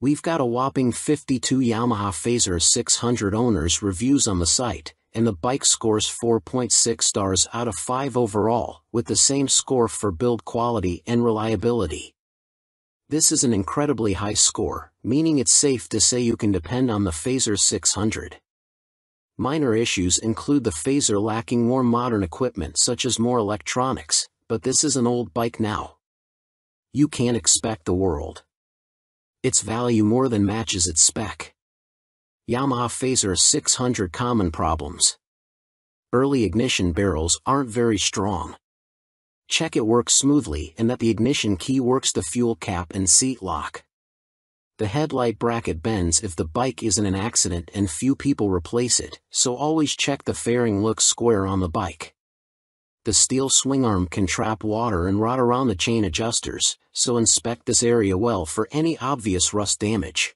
We've got a whopping 52 Yamaha Phaser 600 owners reviews on the site, and the bike scores 4.6 stars out of 5 overall, with the same score for build quality and reliability. This is an incredibly high score, meaning it's safe to say you can depend on the Phaser 600. Minor issues include the Phaser lacking more modern equipment such as more electronics, but this is an old bike now. You can't expect the world. Its value more than matches its spec. Yamaha Phaser 600 common problems. Early ignition barrels aren't very strong. Check it works smoothly and that the ignition key works the fuel cap and seat lock. The headlight bracket bends if the bike is in an accident and few people replace it, so always check the fairing looks square on the bike. The steel swing arm can trap water and rot around the chain adjusters, so inspect this area well for any obvious rust damage.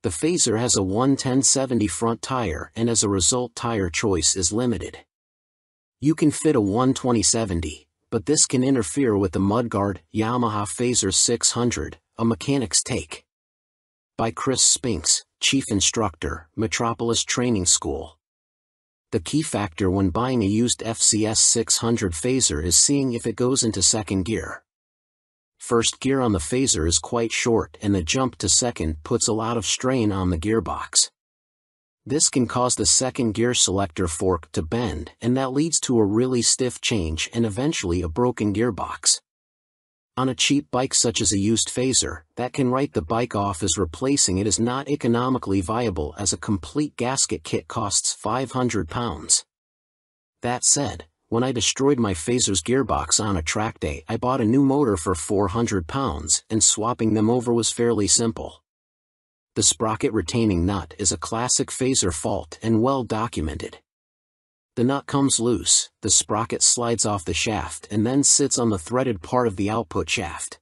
The Phaser has a 110/70 front tire, and as a result tire choice is limited. You can fit a 120/70, but this can interfere with the mudguard. Yamaha Phaser 600, a mechanic's take. By Chris Spinks, Chief Instructor, Metropolis Training School. The key factor when buying a used FCS 600 Phaser is seeing if it goes into second gear. First gear on the Phaser is quite short, and the jump to second puts a lot of strain on the gearbox. This can cause the second gear selector fork to bend, and that leads to a really stiff change and eventually a broken gearbox. On a cheap bike such as a used Phaser, that can write the bike off as replacing it is not economically viable, as a complete gasket kit costs £500. That said, when I destroyed my Phaser's gearbox on a track day, I bought a new motor for £400, and swapping them over was fairly simple. The sprocket retaining nut is a classic Phaser fault and well documented. The nut comes loose, the sprocket slides off the shaft and then sits on the threaded part of the output shaft.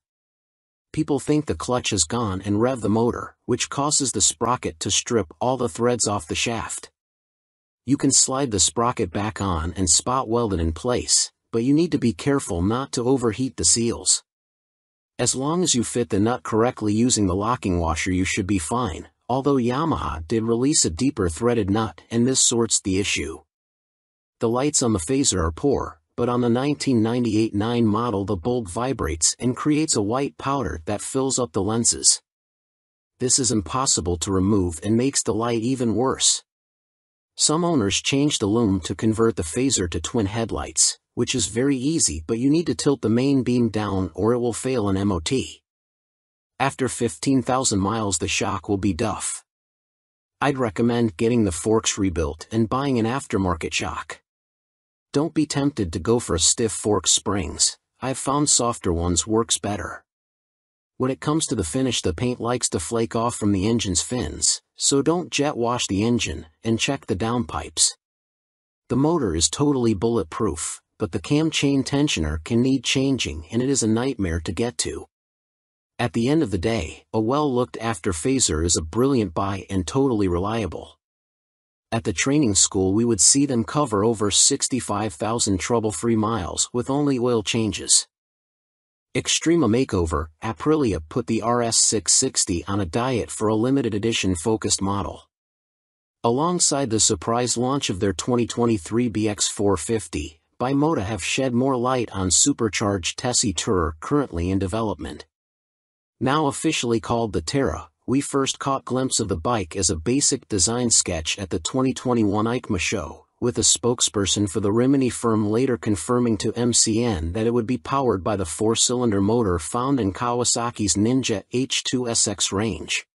People think the clutch is gone and rev the motor, which causes the sprocket to strip all the threads off the shaft. You can slide the sprocket back on and spot weld it in place, but you need to be careful not to overheat the seals. As long as you fit the nut correctly using the locking washer, you should be fine, although Yamaha did release a deeper threaded nut and this sorts the issue. The lights on the Phaser are poor, but on the 1998-9 model the bulb vibrates and creates a white powder that fills up the lenses. This is impossible to remove and makes the light even worse. Some owners change the lume to convert the Phaser to twin headlights, which is very easy, but you need to tilt the main beam down or it will fail an MOT. After 15,000 miles the shock will be duff. I'd recommend getting the forks rebuilt and buying an aftermarket shock. Don't be tempted to go for stiff fork springs. I've found softer ones works better. When it comes to the finish, the paint likes to flake off from the engine's fins, so don't jet wash the engine, and check the downpipes. The motor is totally bulletproof, but the cam chain tensioner can need changing and it is a nightmare to get to. At the end of the day, a well-looked-after Phaser is a brilliant buy and totally reliable. At the training school we would see them cover over 65,000 trouble-free miles with only oil changes. Extrema Makeover, Aprilia put the RS660 on a diet for a limited edition focused model. Alongside the surprise launch of their 2023 BX450, Bimota have shed more light on supercharged Tessie Tourer currently in development. Now officially called the Terra, we first caught glimpse of the bike as a basic design sketch at the 2021 EICMA show, with a spokesperson for the Rimini firm later confirming to MCN that it would be powered by the 4-cylinder motor found in Kawasaki's Ninja H2SX range.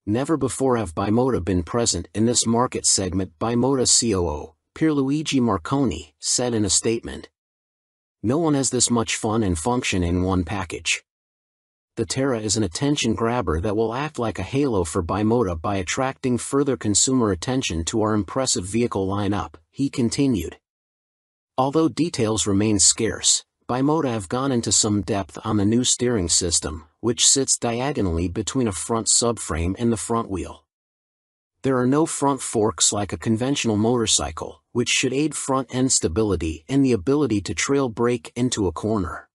Never before have Bimota been present in this market segment, Bimota COO, Pierluigi Marconi, said in a statement. No one has this much fun and function in one package. The Terra is an attention grabber that will act like a halo for Bimota by attracting further consumer attention to our impressive vehicle lineup, he continued. Although details remain scarce, Bimota have gone into some depth on the new steering system, which sits diagonally between a front subframe and the front wheel. There are no front forks like a conventional motorcycle, which should aid front-end stability and the ability to trail brake into a corner.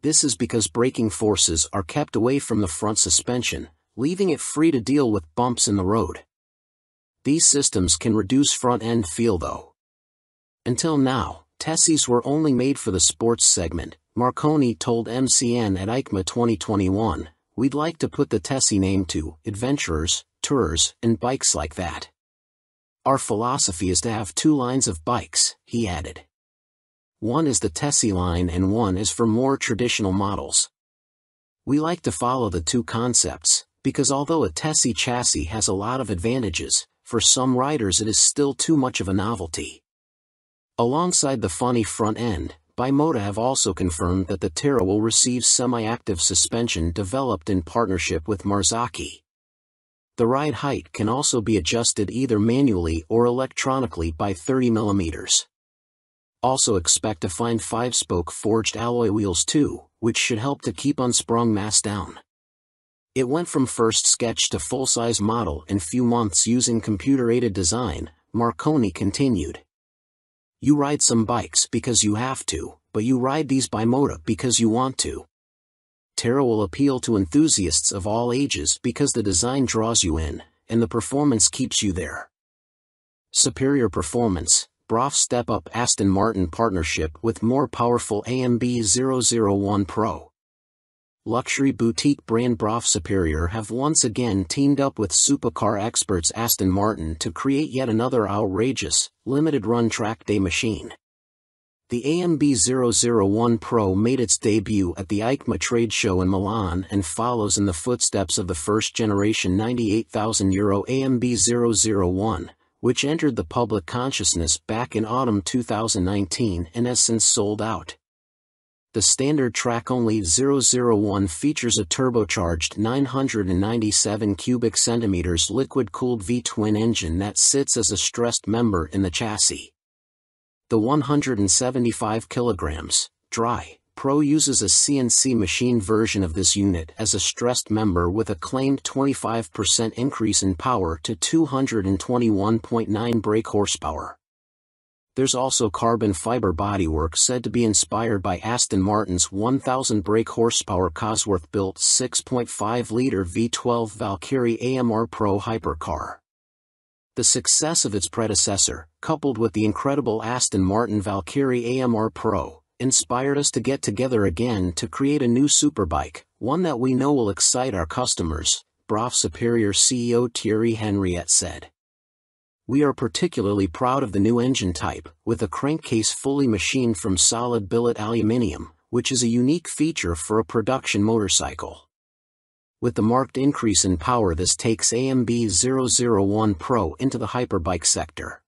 This is because braking forces are kept away from the front suspension, leaving it free to deal with bumps in the road. These systems can reduce front-end feel though. Until now, Tessies were only made for the sports segment, Marconi told MCN at EICMA 2021, we'd like to put the Tessie name to adventurers, tourers, and bikes like that. Our philosophy is to have two lines of bikes, he added. One is the Tessie line and one is for more traditional models. We like to follow the two concepts, because although a Tessie chassis has a lot of advantages, for some riders it is still too much of a novelty. Alongside the funny front end, Bimota have also confirmed that the Terra will receive semi-active suspension developed in partnership with Marzocchi. The ride height can also be adjusted either manually or electronically by 30 mm. Also expect to find 5-spoke forged alloy wheels too, which should help to keep unsprung mass down. It went from first sketch to full-size model in few months using computer-aided design, Marconi continued. You ride some bikes because you have to, but you ride these Bimota because you want to. Terra will appeal to enthusiasts of all ages because the design draws you in, and the performance keeps you there. Superior performance. Brough step up Aston Martin partnership with more powerful AMB 001 Pro. Luxury boutique brand Brough Superior have once again teamed up with supercar experts Aston Martin to create yet another outrageous, limited-run track day machine. The AMB 001 Pro made its debut at the EICMA trade show in Milan and follows in the footsteps of the first-generation €98,000 AMB 001. Which entered the public consciousness back in autumn 2019 and has since sold out. The standard track-only 001 features a turbocharged 997 cubic centimeters liquid-cooled V-twin engine that sits as a stressed member in the chassis. The 175 kilograms, dry, Pro uses a CNC machine version of this unit as a stressed member with a claimed 25% increase in power to 221.9 brake horsepower. There's also carbon fiber bodywork said to be inspired by Aston Martin's 1,000 brake horsepower Cosworth-built 6.5-liter V12 Valkyrie AMR Pro hypercar. The success of its predecessor, coupled with the incredible Aston Martin Valkyrie AMR Pro, inspired us to get together again to create a new superbike, one that we know will excite our customers, Brough Superior CEO Thierry Henriette said. We are particularly proud of the new engine type, with a crankcase fully machined from solid billet aluminium, which is a unique feature for a production motorcycle. With the marked increase in power, this takes AMB 001 Pro into the hyperbike sector.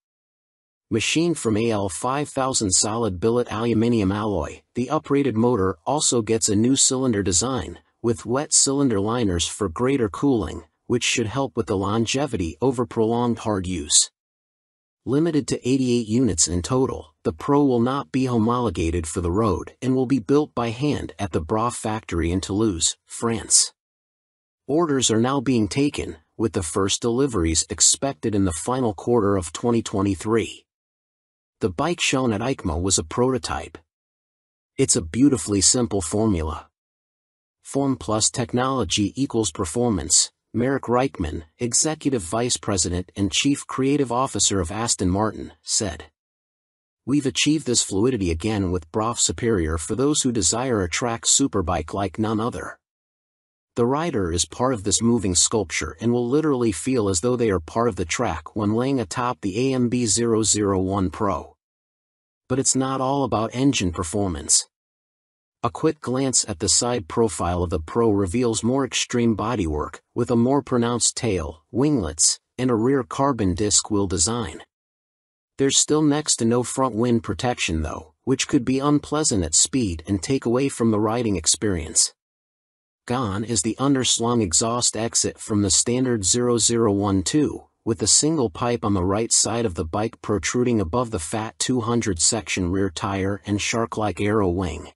Machined from AL 5000 solid billet aluminium alloy, the uprated motor also gets a new cylinder design, with wet cylinder liners for greater cooling, which should help with the longevity over prolonged hard use. Limited to 88 units in total, the Pro will not be homologated for the road and will be built by hand at the Brough factory in Toulouse, France. Orders are now being taken, with the first deliveries expected in the final quarter of 2023. The bike shown at EICMA was a prototype. It's a beautifully simple formula. Form plus technology equals performance, Marek Reichman, Executive Vice President and Chief Creative Officer of Aston Martin, said. We've achieved this fluidity again with BRAF Superior for those who desire a track superbike like none other. The rider is part of this moving sculpture and will literally feel as though they are part of the track when laying atop the AMB 001 Pro. But it's not all about engine performance. A quick glance at the side profile of the Pro reveals more extreme bodywork, with a more pronounced tail, winglets, and a rear carbon disc wheel design. There's still next to no front wind protection though, which could be unpleasant at speed and take away from the riding experience. Gone is the underslung exhaust exit from the standard 0012, with a single pipe on the right side of the bike protruding above the fat 200 section rear tire and shark-like aero wing.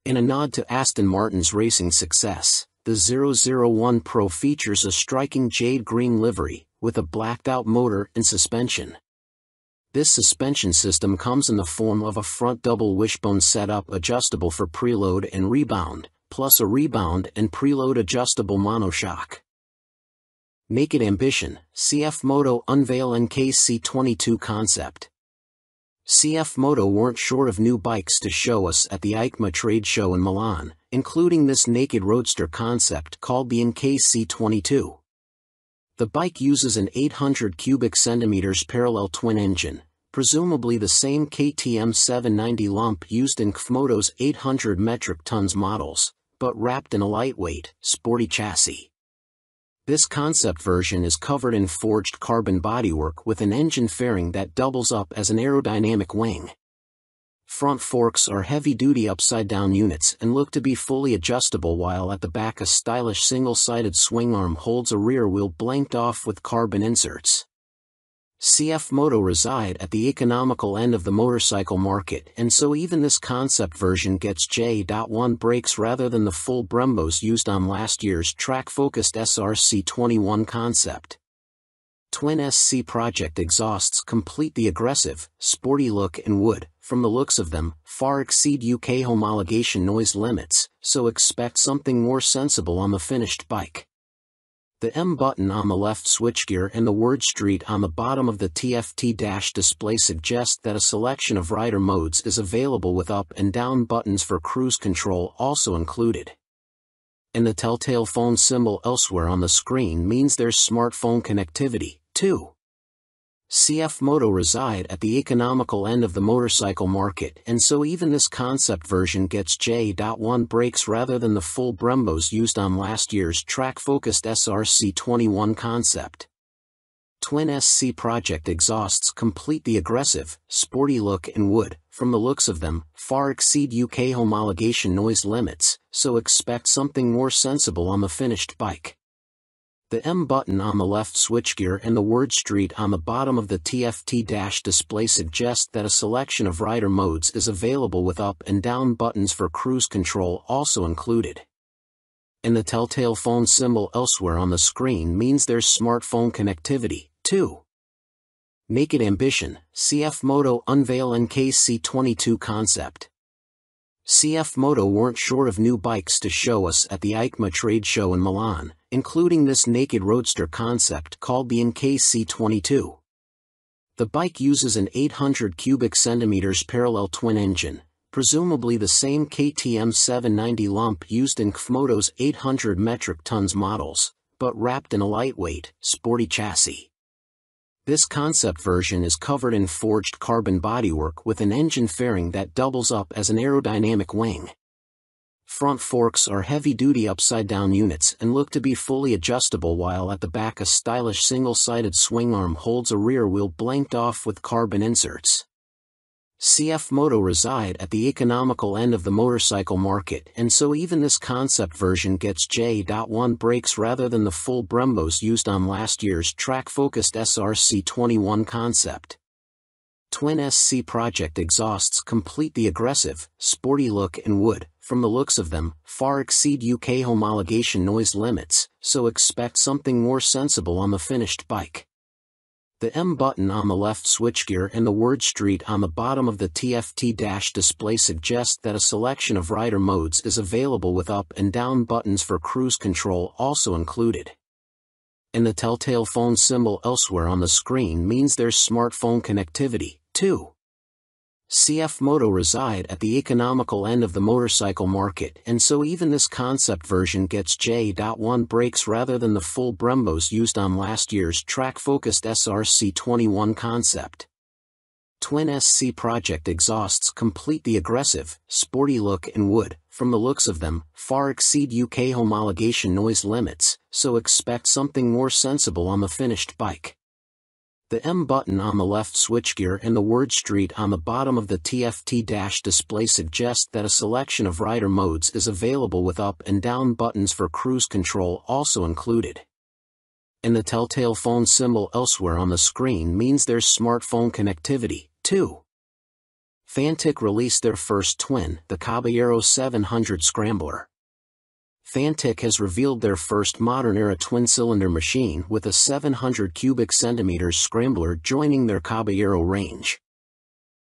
In a nod to Aston Martin's racing success, the 001 Pro features a striking jade green livery, with a blacked-out motor and suspension. This suspension system comes in the form of a front double wishbone setup adjustable for preload and rebound, plus a rebound and preload adjustable monoshock. Naked Ambition, CF Moto unveil NKC22 concept. CF Moto weren't short of new bikes to show us at the EICMA trade show in Milan, including this naked roadster concept called the NKC22. The bike uses an 800 cubic centimeters parallel twin engine, presumably the same KTM 790 lump used in KFMoto's 800 metric tons models, but wrapped in a lightweight, sporty chassis. This concept version is covered in forged carbon bodywork with an engine fairing that doubles up as an aerodynamic wing. Front forks are heavy-duty upside-down units and look to be fully adjustable, while at the back a stylish single-sided swing arm holds a rear wheel blanked off with carbon inserts. CF Moto reside at the economical end of the motorcycle market, and so even this concept version gets J.1 brakes rather than the full Brembos used on last year's track-focused SRC21 concept. Twin SC Project exhausts complete the aggressive, sporty look and would, from the looks of them, far exceed UK homologation noise limits, so expect something more sensible on the finished bike. The M button on the left switchgear and the word Street on the bottom of the TFT dash display suggest that a selection of rider modes is available with up and down buttons for cruise control also included. And the telltale phone symbol elsewhere on the screen means there's smartphone connectivity, too. CF Moto reside at the economical end of the motorcycle market, and so even this concept version gets J.1 brakes rather than the full Brembos used on last year's track-focused SRC21 concept. Twin SC Project exhausts complete the aggressive, sporty look and would, from the looks of them, far exceed UK homologation noise limits, so expect something more sensible on the finished bike. The M button on the left switchgear and the word Street on the bottom of the TFT dash display suggest that a selection of rider modes is available with up and down buttons for cruise control also included. And the telltale phone symbol elsewhere on the screen means there's smartphone connectivity, too. Naked Ambition, CF Moto unveil NKC22 concept. CF Moto weren't short of new bikes to show us at the EICMA trade show in Milan, including this naked roadster concept called the NKC22. The bike uses an 800 cubic centimeters parallel twin engine, presumably the same KTM 790 lump used in KFMoto's 800 metric tons models, but wrapped in a lightweight, sporty chassis. This concept version is covered in forged carbon bodywork with an engine fairing that doubles up as an aerodynamic wing. Front forks are heavy-duty upside-down units and look to be fully adjustable, while at the back a stylish single-sided swing arm holds a rear wheel blanked off with carbon inserts. CF Moto reside at the economical end of the motorcycle market, and so even this concept version gets J.1 brakes rather than the full Brembos used on last year's track-focused SRC21 concept. Twin SC Project exhausts complete the aggressive, sporty look and would, from the looks of them, far exceed UK homologation noise limits, so expect something more sensible on the finished bike. The M button on the left switchgear and the word Street on the bottom of the TFT dash display suggest that a selection of rider modes is available with up and down buttons for cruise control also included. And the telltale phone symbol elsewhere on the screen means there's smartphone connectivity, too. CF Moto reside at the economical end of the motorcycle market, and so even this concept version gets J.1 brakes rather than the full Brembos used on last year's track-focused SRC21 concept. Twin SC Project exhausts complete the aggressive, sporty look and would, from the looks of them, far exceed UK homologation noise limits, so expect something more sensible on the finished bike. The M button on the left switchgear and the word Street on the bottom of the TFT dash display suggest that a selection of rider modes is available with up and down buttons for cruise control also included. And the telltale phone symbol elsewhere on the screen means there's smartphone connectivity, too. Fantic released their first twin, the Caballero 700 Scrambler. Fantic has revealed their first modern-era twin-cylinder machine with a 700 cubic centimeters scrambler joining their Caballero range.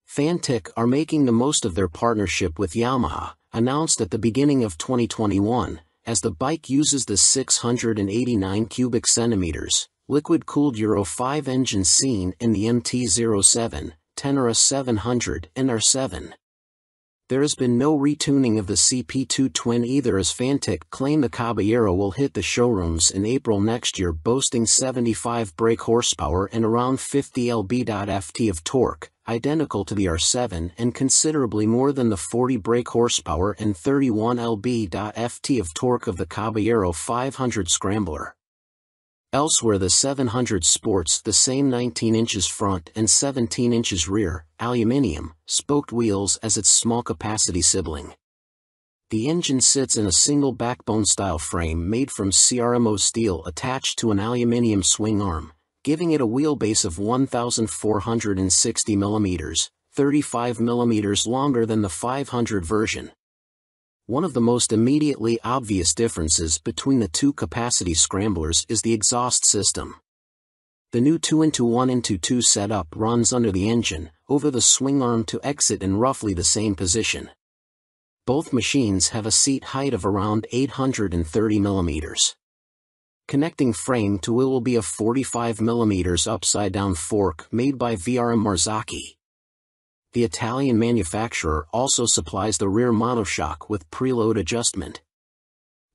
Fantic are making the most of their partnership with Yamaha, announced at the beginning of 2021, as the bike uses the 689 cubic centimeters, liquid-cooled Euro 5 engine seen in the MT-07, Tenere 700 and R7. There has been no retuning of the CP2 twin either, as Fantic claim the Caballero will hit the showrooms in April next year, boasting 75 brake horsepower and around 50 lb.ft of torque, identical to the R7 and considerably more than the 40 brake horsepower and 31 lb.ft of torque of the Caballero 500 Scrambler. Elsewhere, the 700 sports the same 19 inches front and 17 inches rear, aluminium, spoked wheels as its small-capacity sibling. The engine sits in a single backbone-style frame made from CRMO steel attached to an aluminium swing arm, giving it a wheelbase of 1,460 mm, 35 mm longer than the 500 version. One of the most immediately obvious differences between the two capacity scramblers is the exhaust system. The new 2-into-1-into-2 setup runs under the engine, over the swing arm to exit in roughly the same position. Both machines have a seat height of around 830 mm. Connecting frame to wheel will be a 45 mm upside-down fork made by VRM Marzocchi. The Italian manufacturer also supplies the rear monoshock with preload adjustment.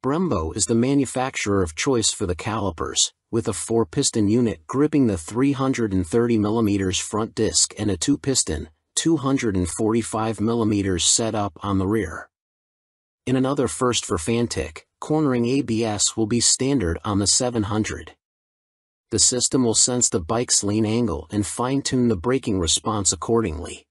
Brembo is the manufacturer of choice for the calipers, with a 4-piston unit gripping the 330 mm front disc and a 2-piston, 245 mm setup on the rear. In another first for Fantic, cornering ABS will be standard on the 700. The system will sense the bike's lean angle and fine-tune the braking response accordingly.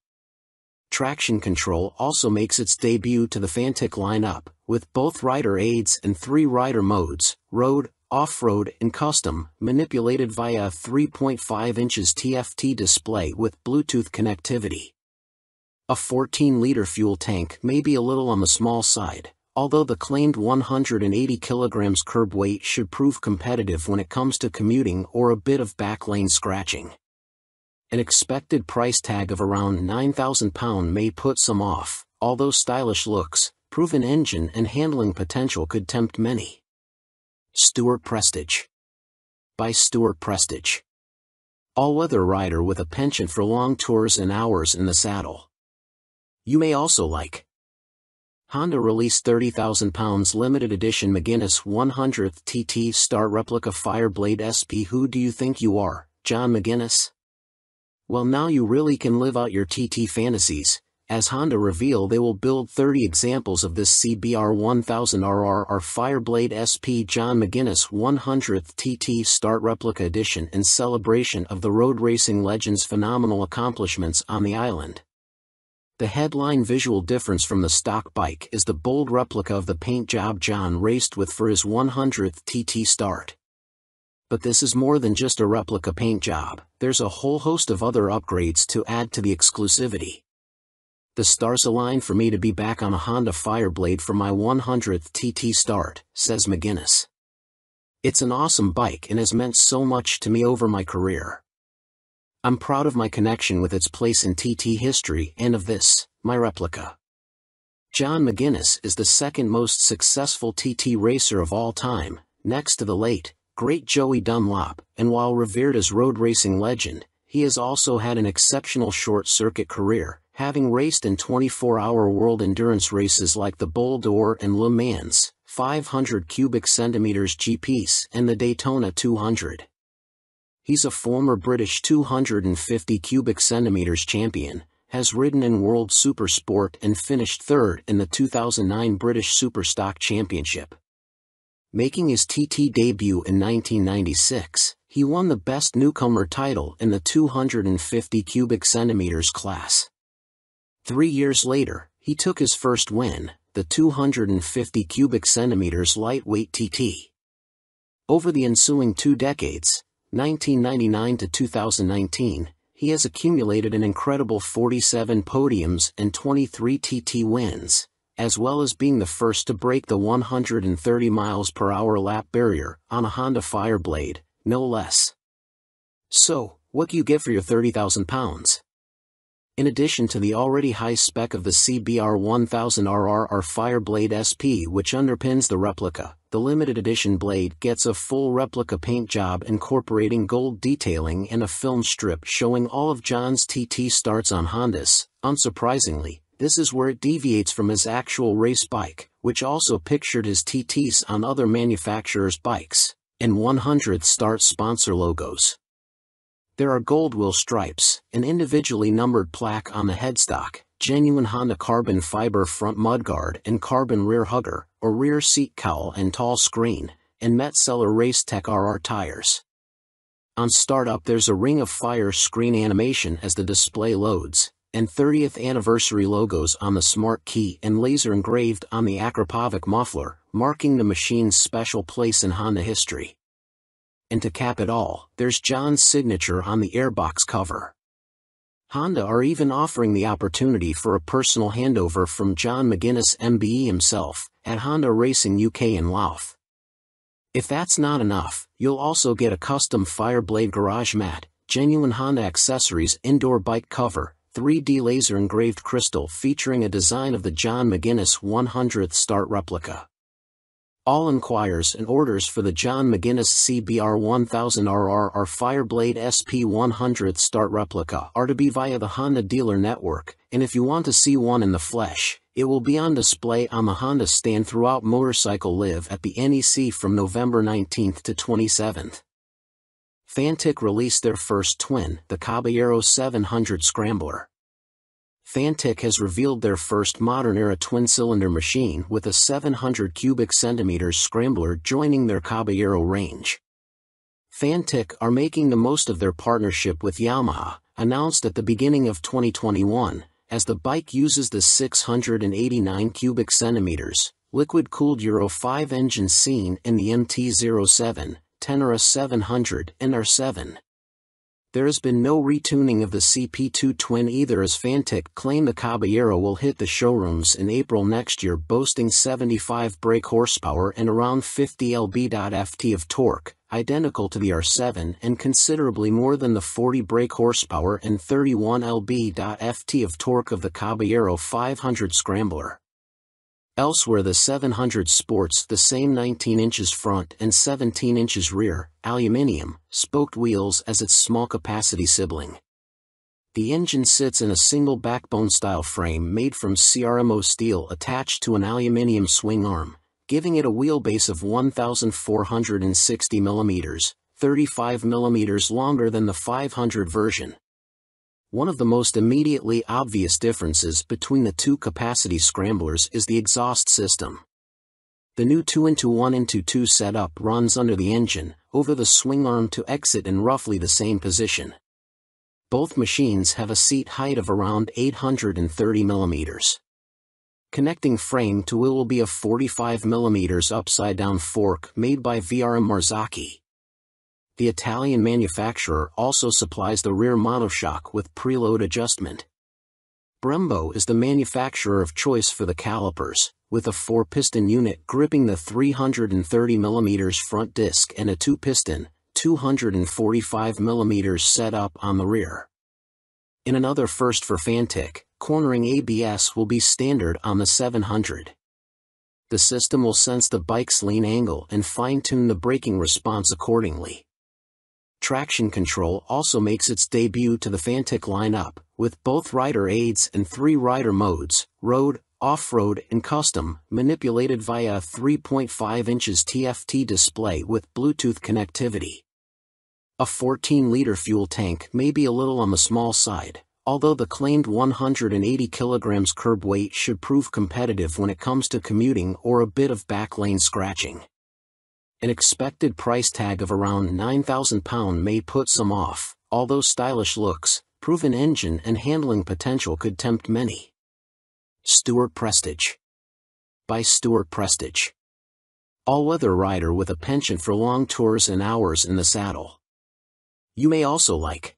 Traction control also makes its debut to the Fantic lineup, with both rider aids and 3 rider modes, road, off-road and custom, manipulated via a 3.5 inches TFT display with Bluetooth connectivity. A 14-liter fuel tank may be a little on the small side, although the claimed 180 kilograms curb weight should prove competitive when it comes to commuting or a bit of backlane scratching. An expected price tag of around £9,000 may put some off, although stylish looks, proven engine and handling potential could tempt many. Stuart Prestige. By Stuart Prestige. All-weather rider with a penchant for long tours and hours in the saddle. You may also like. Honda released £30,000 limited edition McGuinness 100th TT Star Replica Fireblade SP. Who do you think you are, John McGuinness? Well, now you really can live out your TT fantasies, as Honda reveal they will build 30 examples of this CBR 1000RR Fireblade SP John McGuinness 100th TT Start Replica Edition in celebration of the road racing legend's phenomenal accomplishments on the island. The headline visual difference from the stock bike is the bold replica of the paint job John raced with for his 100th TT Start. But this is more than just a replica paint job, there's a whole host of other upgrades to add to the exclusivity. The stars align for me to be back on a Honda Fireblade for my 100th TT Start, says McGuinness. It's an awesome bike and has meant so much to me over my career. I'm proud of my connection with its place in TT history and of this, my replica. John McGuinness is the second most successful TT racer of all time, next to the late, great Joey Dunlop, and while revered as road racing legend, he has also had an exceptional short-circuit career, having raced in 24-hour world endurance races like the Bol d'Or and Le Mans, 500 cubic centimeters GPs, and the Daytona 200. He's a former British 250 cubic centimeters champion, has ridden in World Supersport and finished third in the 2009 British Superstock Championship. Making his TT debut in 1996, he won the Best Newcomer title in the 250 cubic centimeters class. 3 years later, he took his first win, the 250 cubic centimeters lightweight TT. Over the ensuing 2 decades, 1999 to 2019, he has accumulated an incredible 47 podiums and 23 TT wins, as well as being the first to break the 130 miles per hour lap barrier on a Honda Fireblade, no less. So, what do you get for your 30,000 pounds? In addition to the already high spec of the CBR 1000RR Fireblade SP which underpins the replica, the limited edition blade gets a full replica paint job incorporating gold detailing and a film strip showing all of John's TT starts on Hondas. Unsurprisingly, this is where it deviates from his actual race bike, which also pictured his TTs on other manufacturers' bikes, and 100th start sponsor logos. There are gold wheel stripes, an individually numbered plaque on the headstock, genuine Honda carbon fiber front mudguard and carbon rear hugger, or rear seat cowl and tall screen, and Metzeler Racetech RR tires. On startup there's a Ring of Fire screen animation as the display loads, and 30th anniversary logos on the smart key and laser engraved on the Akrapovic muffler, marking the machine's special place in Honda history. And to cap it all, there's John's signature on the airbox cover. Honda are even offering the opportunity for a personal handover from John McGuinness MBE himself, at Honda Racing UK in Louth. If that's not enough, you'll also get a custom Fireblade garage mat, genuine Honda accessories indoor bike cover, 3D laser engraved crystal featuring a design of the John McGuinness 100th start replica. All inquiries and orders for the John McGuinness CBR 1000RR Fireblade SP 100th start replica are to be via the Honda dealer network, and if you want to see one in the flesh, it will be on display on the Honda stand throughout Motorcycle Live at the NEC from November 19th to 27th. Fantic released their first twin, the Caballero 700 Scrambler. Fantic has revealed their first modern-era twin-cylinder machine with a 700 cubic centimeters Scrambler joining their Caballero range. Fantic are making the most of their partnership with Yamaha, announced at the beginning of 2021, as the bike uses the 689 cubic centimeters, liquid-cooled Euro 5 engine seen in the MT-07, Tenere 700 and R7. There has been no retuning of the CP2 twin either, as Fantic claim the Caballero will hit the showrooms in April next year, boasting 75 brake horsepower and around 50 lb.ft of torque, identical to the R7 and considerably more than the 40 brake horsepower and 31 lb.ft of torque of the Caballero 500 Scrambler. Elsewhere the 700 sports the same 19 inches front and 17 inches rear, aluminium, spoked wheels as its small-capacity sibling. The engine sits in a single backbone-style frame made from CRMO steel attached to an aluminium swing arm, giving it a wheelbase of 1,460 mm, 35 mm longer than the 500 version. One of the most immediately obvious differences between the two capacity scramblers is the exhaust system. The new 2-into-1-into-2 setup runs under the engine, over the swing arm to exit in roughly the same position. Both machines have a seat height of around 830 mm. Connecting frame to wheel will be a 45 mm upside-down fork made by VRM Marzocchi. The Italian manufacturer also supplies the rear monoshock with preload adjustment. Brembo is the manufacturer of choice for the calipers, with a 4-piston unit gripping the 330mm front disc and a 2-piston, 245mm setup on the rear. In another first for Fantic, cornering ABS will be standard on the 700. The system will sense the bike's lean angle and fine-tune the braking response accordingly. Traction control also makes its debut to the Fantic lineup, with both rider aids and 3 rider modes, road, off-road and custom, manipulated via a 3.5 inches TFT display with Bluetooth connectivity. A 14-liter fuel tank may be a little on the small side, although the claimed 180 kilograms curb weight should prove competitive when it comes to commuting or a bit of backlane scratching. An expected price tag of around £9,000 may put some off, although stylish looks, proven engine and handling potential could tempt many. Stuart Prestige. By Stuart Prestige. All-weather rider with a penchant for long tours and hours in the saddle. You may also like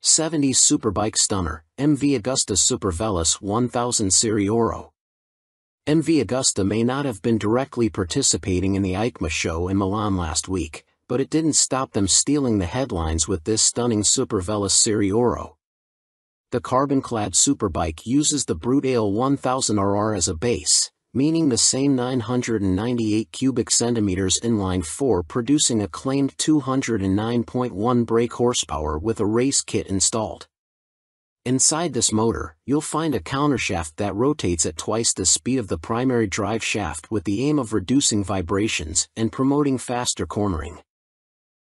70s Superbike Stunner, MV Agusta Super Veloce 1000 Serie Oro. MV Agusta may not have been directly participating in the EICMA show in Milan last week, but it didn't stop them stealing the headlines with this stunning Super Veloce Serie Oro. The carbon-clad superbike uses the Brute Ale 1000RR as a base, meaning the same 998 cubic centimeters inline-4 producing a claimed 209.1 brake horsepower with a race kit installed. Inside this motor, you'll find a countershaft that rotates at twice the speed of the primary drive shaft with the aim of reducing vibrations and promoting faster cornering.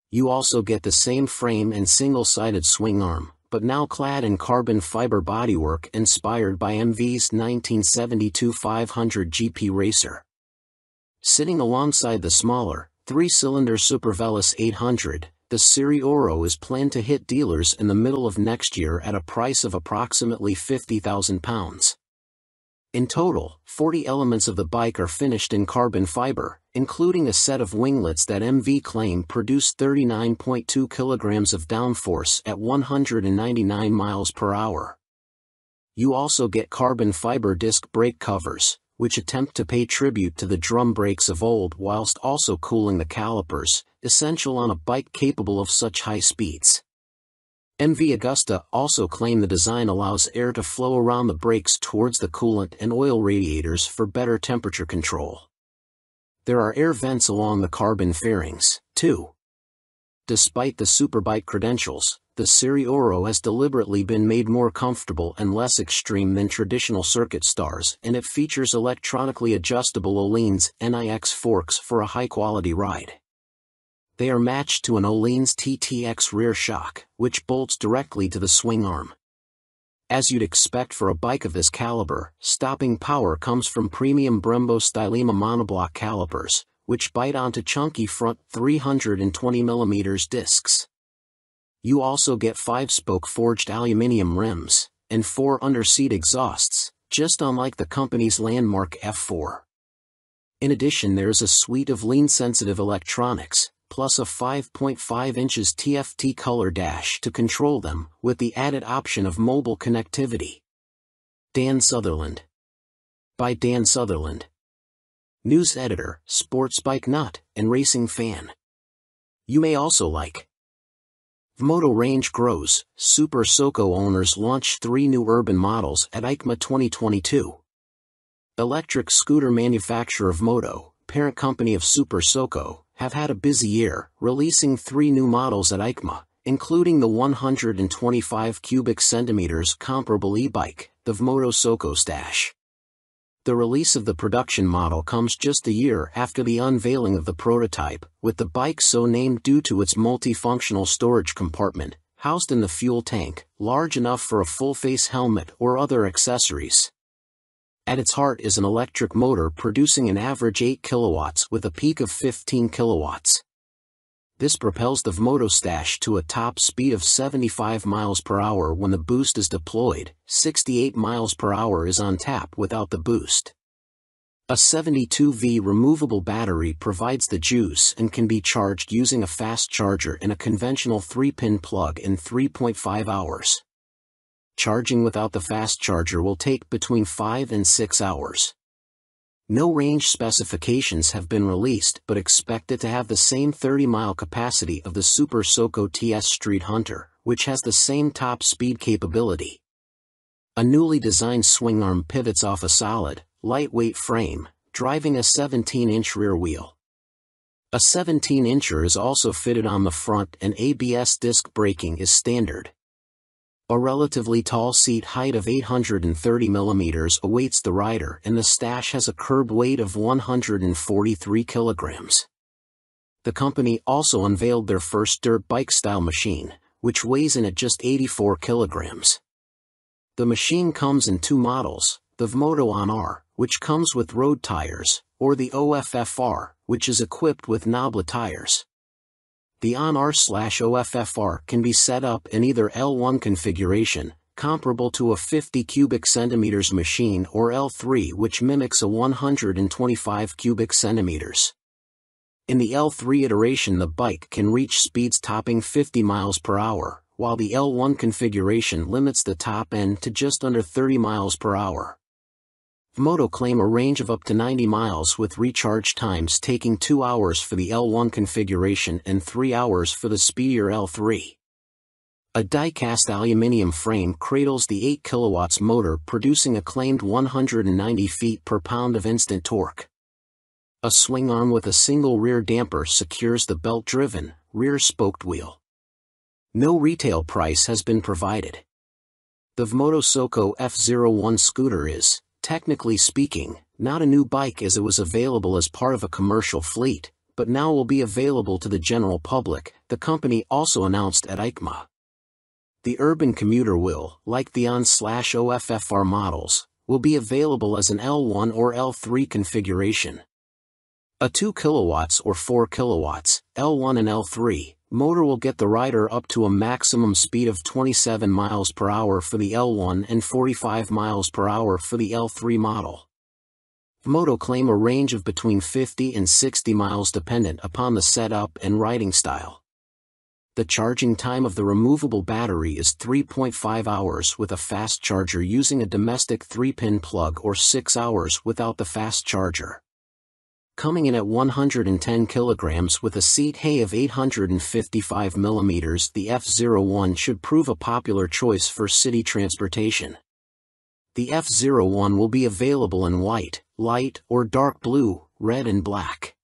You also get the same frame and single-sided swing arm, but now clad in carbon fiber bodywork inspired by MV's 1972 500 GP Racer. Sitting alongside the smaller, 3-cylinder Super Veloce 800, the Serie Oro is planned to hit dealers in the middle of next year at a price of approximately £50,000. In total, 40 elements of the bike are finished in carbon fiber, including a set of winglets that MV claim produce 39.2 kilograms of downforce at 199 miles per hour. You also get carbon fiber disc brake covers, which attempt to pay tribute to the drum brakes of old whilst also cooling the calipers, essential on a bike capable of such high speeds. MV Agusta also claim the design allows air to flow around the brakes towards the coolant and oil radiators for better temperature control. There are air vents along the carbon fairings, too. Despite the superbike credentials, the Serie Oro has deliberately been made more comfortable and less extreme than traditional circuit stars, and it features electronically adjustable Öhlins NIX forks for a high-quality ride. They are matched to an Öhlins TTX rear shock, which bolts directly to the swing arm. As you'd expect for a bike of this caliber, stopping power comes from premium Brembo Stylema monoblock calipers, which bite onto chunky front 320mm discs. You also get 5-spoke forged aluminium rims, and 4 under-seat exhausts, just unlike the company's landmark F4. In addition, there's a suite of lean-sensitive electronics, plus a 5.5 inches TFT color dash to control them, with the added option of mobile connectivity. Dan Sutherland. By Dan Sutherland. News editor, sports bike nut, and racing fan. You may also like Vmoto range grows, Super Soco owners launch 3 new urban models at EICMA 2022. Electric scooter manufacturer Vmoto, parent company of Super Soco, have had a busy year, releasing 3 new models at EICMA, including the 125 cubic centimeters comparable e-bike, the Vmoto Soco Stash. The release of the production model comes just a year after the unveiling of the prototype, with the bike so named due to its multifunctional storage compartment, housed in the fuel tank, large enough for a full-face helmet or other accessories. At its heart is an electric motor producing an average 8 kilowatts with a peak of 15 kilowatts. This propels the Vmoto Stash to a top speed of 75 miles per hour when the boost is deployed. 68 miles per hour is on tap without the boost. A 72V removable battery provides the juice and can be charged using a fast charger in a conventional 3-pin plug in 3.5 hours. Charging without the fast charger will take between 5 and 6 hours. No range specifications have been released but expect it to have the same 30-mile capacity of the Super Soco TS Street Hunter, which has the same top speed capability. A newly designed swing arm pivots off a solid, lightweight frame, driving a 17-inch rear wheel. A 17-incher is also fitted on the front and ABS disc braking is standard. A relatively tall seat height of 830 mm awaits the rider and the Stash has a curb weight of 143 kilograms. The company also unveiled their first dirt bike-style machine, which weighs in at just 84 kilograms. The machine comes in two models, the Vmoto On-R, which comes with road tires, or the OFFR, which is equipped with knoblet tires. The On-R/OFFR can be set up in either L1 configuration, comparable to a 50 cubic centimeters machine, or L3, which mimics a 125 cubic centimeters. In the L3 iteration, the bike can reach speeds topping 50 miles per hour, while the L1 configuration limits the top end to just under 30 miles per hour. Vmoto claim a range of up to 90 miles with recharge times taking 2 hours for the L1 configuration and 3 hours for the speedier L3. A die-cast aluminium frame cradles the 8 kilowatts motor, producing a claimed 190 feet per pound of instant torque. A swing arm with a single rear damper secures the belt-driven, rear-spoked wheel. No retail price has been provided. The Vmoto Soco F01 scooter is, technically speaking, not a new bike as it was available as part of a commercial fleet, but now will be available to the general public, the company also announced at EICMA. The urban commuter will, like the On/OFFR models, will be available as an L1 or L3 configuration. A 2 kilowatts or 4 kilowatts, L1 and L3, motor will get the rider up to a maximum speed of 27 miles per hour for the L1 and 45 miles per hour for the L3 model. Vmoto claim a range of between 50 and 60 miles dependent upon the setup and riding style. The charging time of the removable battery is 3.5 hours with a fast charger using a domestic 3-pin plug, or 6 hours without the fast charger. Coming in at 110 kilograms with a seat height of 855 mm, the F01 should prove a popular choice for city transportation. The F01 will be available in white, light or dark blue, red and black.